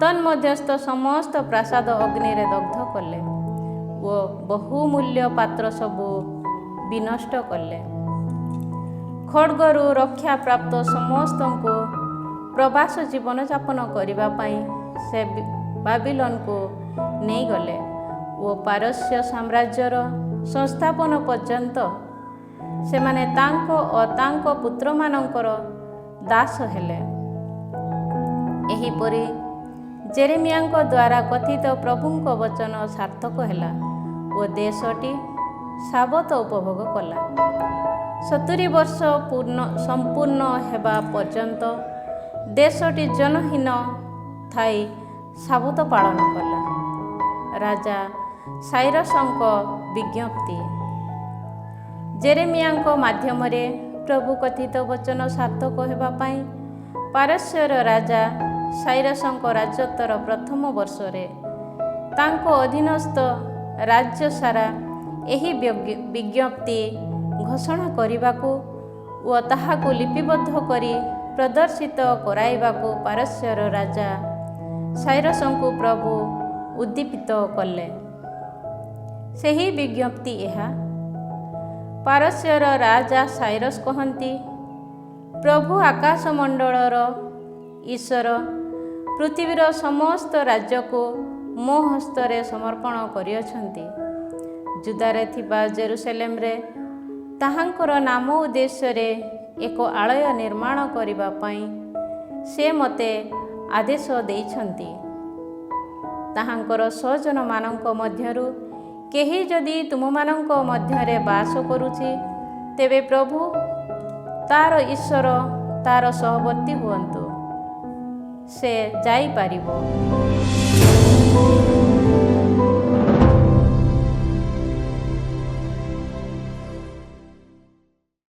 ତନ୍ମଧ୍ୟସ୍ଥ ସମସ୍ତ ପ୍ରାସାଦ ଅଗ୍ନିରେ ଦଗ୍ଧ କଲେ ଓ ବହୁମୂଲ୍ୟ ପାତ୍ର ସବୁ ବିନଷ୍ଟ କଲେ। ଖଡ଼୍ଗରୁ ରକ୍ଷା ପ୍ରାପ୍ତ ସମସ୍ତଙ୍କୁ ପ୍ରବାସ ଜୀବନଯାପନ କରିବା ପାଇଁ ସେ ବାବିଲୋନକୁ ନେଇଗଲେ ଓ ପାରସ୍ୟ ସାମ୍ରାଜ୍ୟର ସଂସ୍ଥାପନ ପର୍ଯ୍ୟନ୍ତ ସେମାନେ ତାଙ୍କ ଓ ତାଙ୍କ ପୁତ୍ରମାନଙ୍କର ଦାସ ହେଲେ। ଏହିପରି ଜେରେମିୟାଙ୍କ ଦ୍ୱାରା କଥିତ ପ୍ରଭୁଙ୍କ ବଚନ ସାର୍ଥକ ହେଲା ଓ ଦେଶଟି ସାବତ ଉପଭୋଗ କଲା। 70 ବର୍ଷ ସମ୍ପୂର୍ଣ୍ଣ ହେବା ପର୍ଯ୍ୟନ୍ତ ଦେଶଟି ଜନହୀନ ଥାଇ ସାବତ ପାଳନ କଲା। ରାଜା ସାଇରସଙ୍କ ବିଜ୍ଞପ୍ତି। ଜେରେମିୟାଙ୍କ ମାଧ୍ୟମରେ ପ୍ରଭୁ କଥିତ ବଚନ ସାର୍ଥକ ହେବା ପାଇଁ ପାରସ୍ୟର ରାଜା ସାଇରସଙ୍କ ରାଜତ୍ୱର ପ୍ରଥମ ବର୍ଷରେ ତାଙ୍କ ଅଧୀନସ୍ଥ ରାଜ୍ୟ ସାରା ଏହି ବିଜ୍ଞପ୍ତି ଘୋଷଣା କରିବାକୁ ଓ ତାହାକୁ ଲିପିବଦ୍ଧ କରି ପ୍ରଦର୍ଶିତ କରାଇବାକୁ ପାରସ୍ୟର ରାଜା ସାଇରସଙ୍କୁ ପ୍ରଭୁ ଉଦ୍ଦୀପିତ କଲେ। ସେହି ବିଜ୍ଞପ୍ତି ଏହା। ପାରସ୍ୟର ରାଜା ସାଇରସ କହନ୍ତି, ପ୍ରଭୁ ଆକାଶମଣ୍ଡଳର ଈଶ୍ୱର ପୃଥିବୀର ସମସ୍ତ ରାଜ୍ୟକୁ ମୋ ହସ୍ତରେ ସମର୍ପଣ କରିଅଛନ୍ତି। ଜୁଦାରେ ଥିବା ଜେରୁସଲେମରେ ତାହାଙ୍କର ନାମ ଉଦ୍ଦେଶ୍ୟରେ ଏକ ଆଳୟ ନିର୍ମାଣ କରିବା ପାଇଁ ସେ ମୋତେ ଆଦେଶ ଦେଇଛନ୍ତି। ତାହାଙ୍କର ସ୍ୱଜନମାନଙ୍କ ମଧ୍ୟରୁ କେହି ଯଦି ତୁମମାନଙ୍କ ମଧ୍ୟରେ ବାସ କରୁଛି, ତେବେ ପ୍ରଭୁ ତାର ଈଶ୍ୱର ତାର ସହବର୍ତ୍ତୀ ହୁଅନ୍ତୁ। ସେ ଯାଇପାରିବ।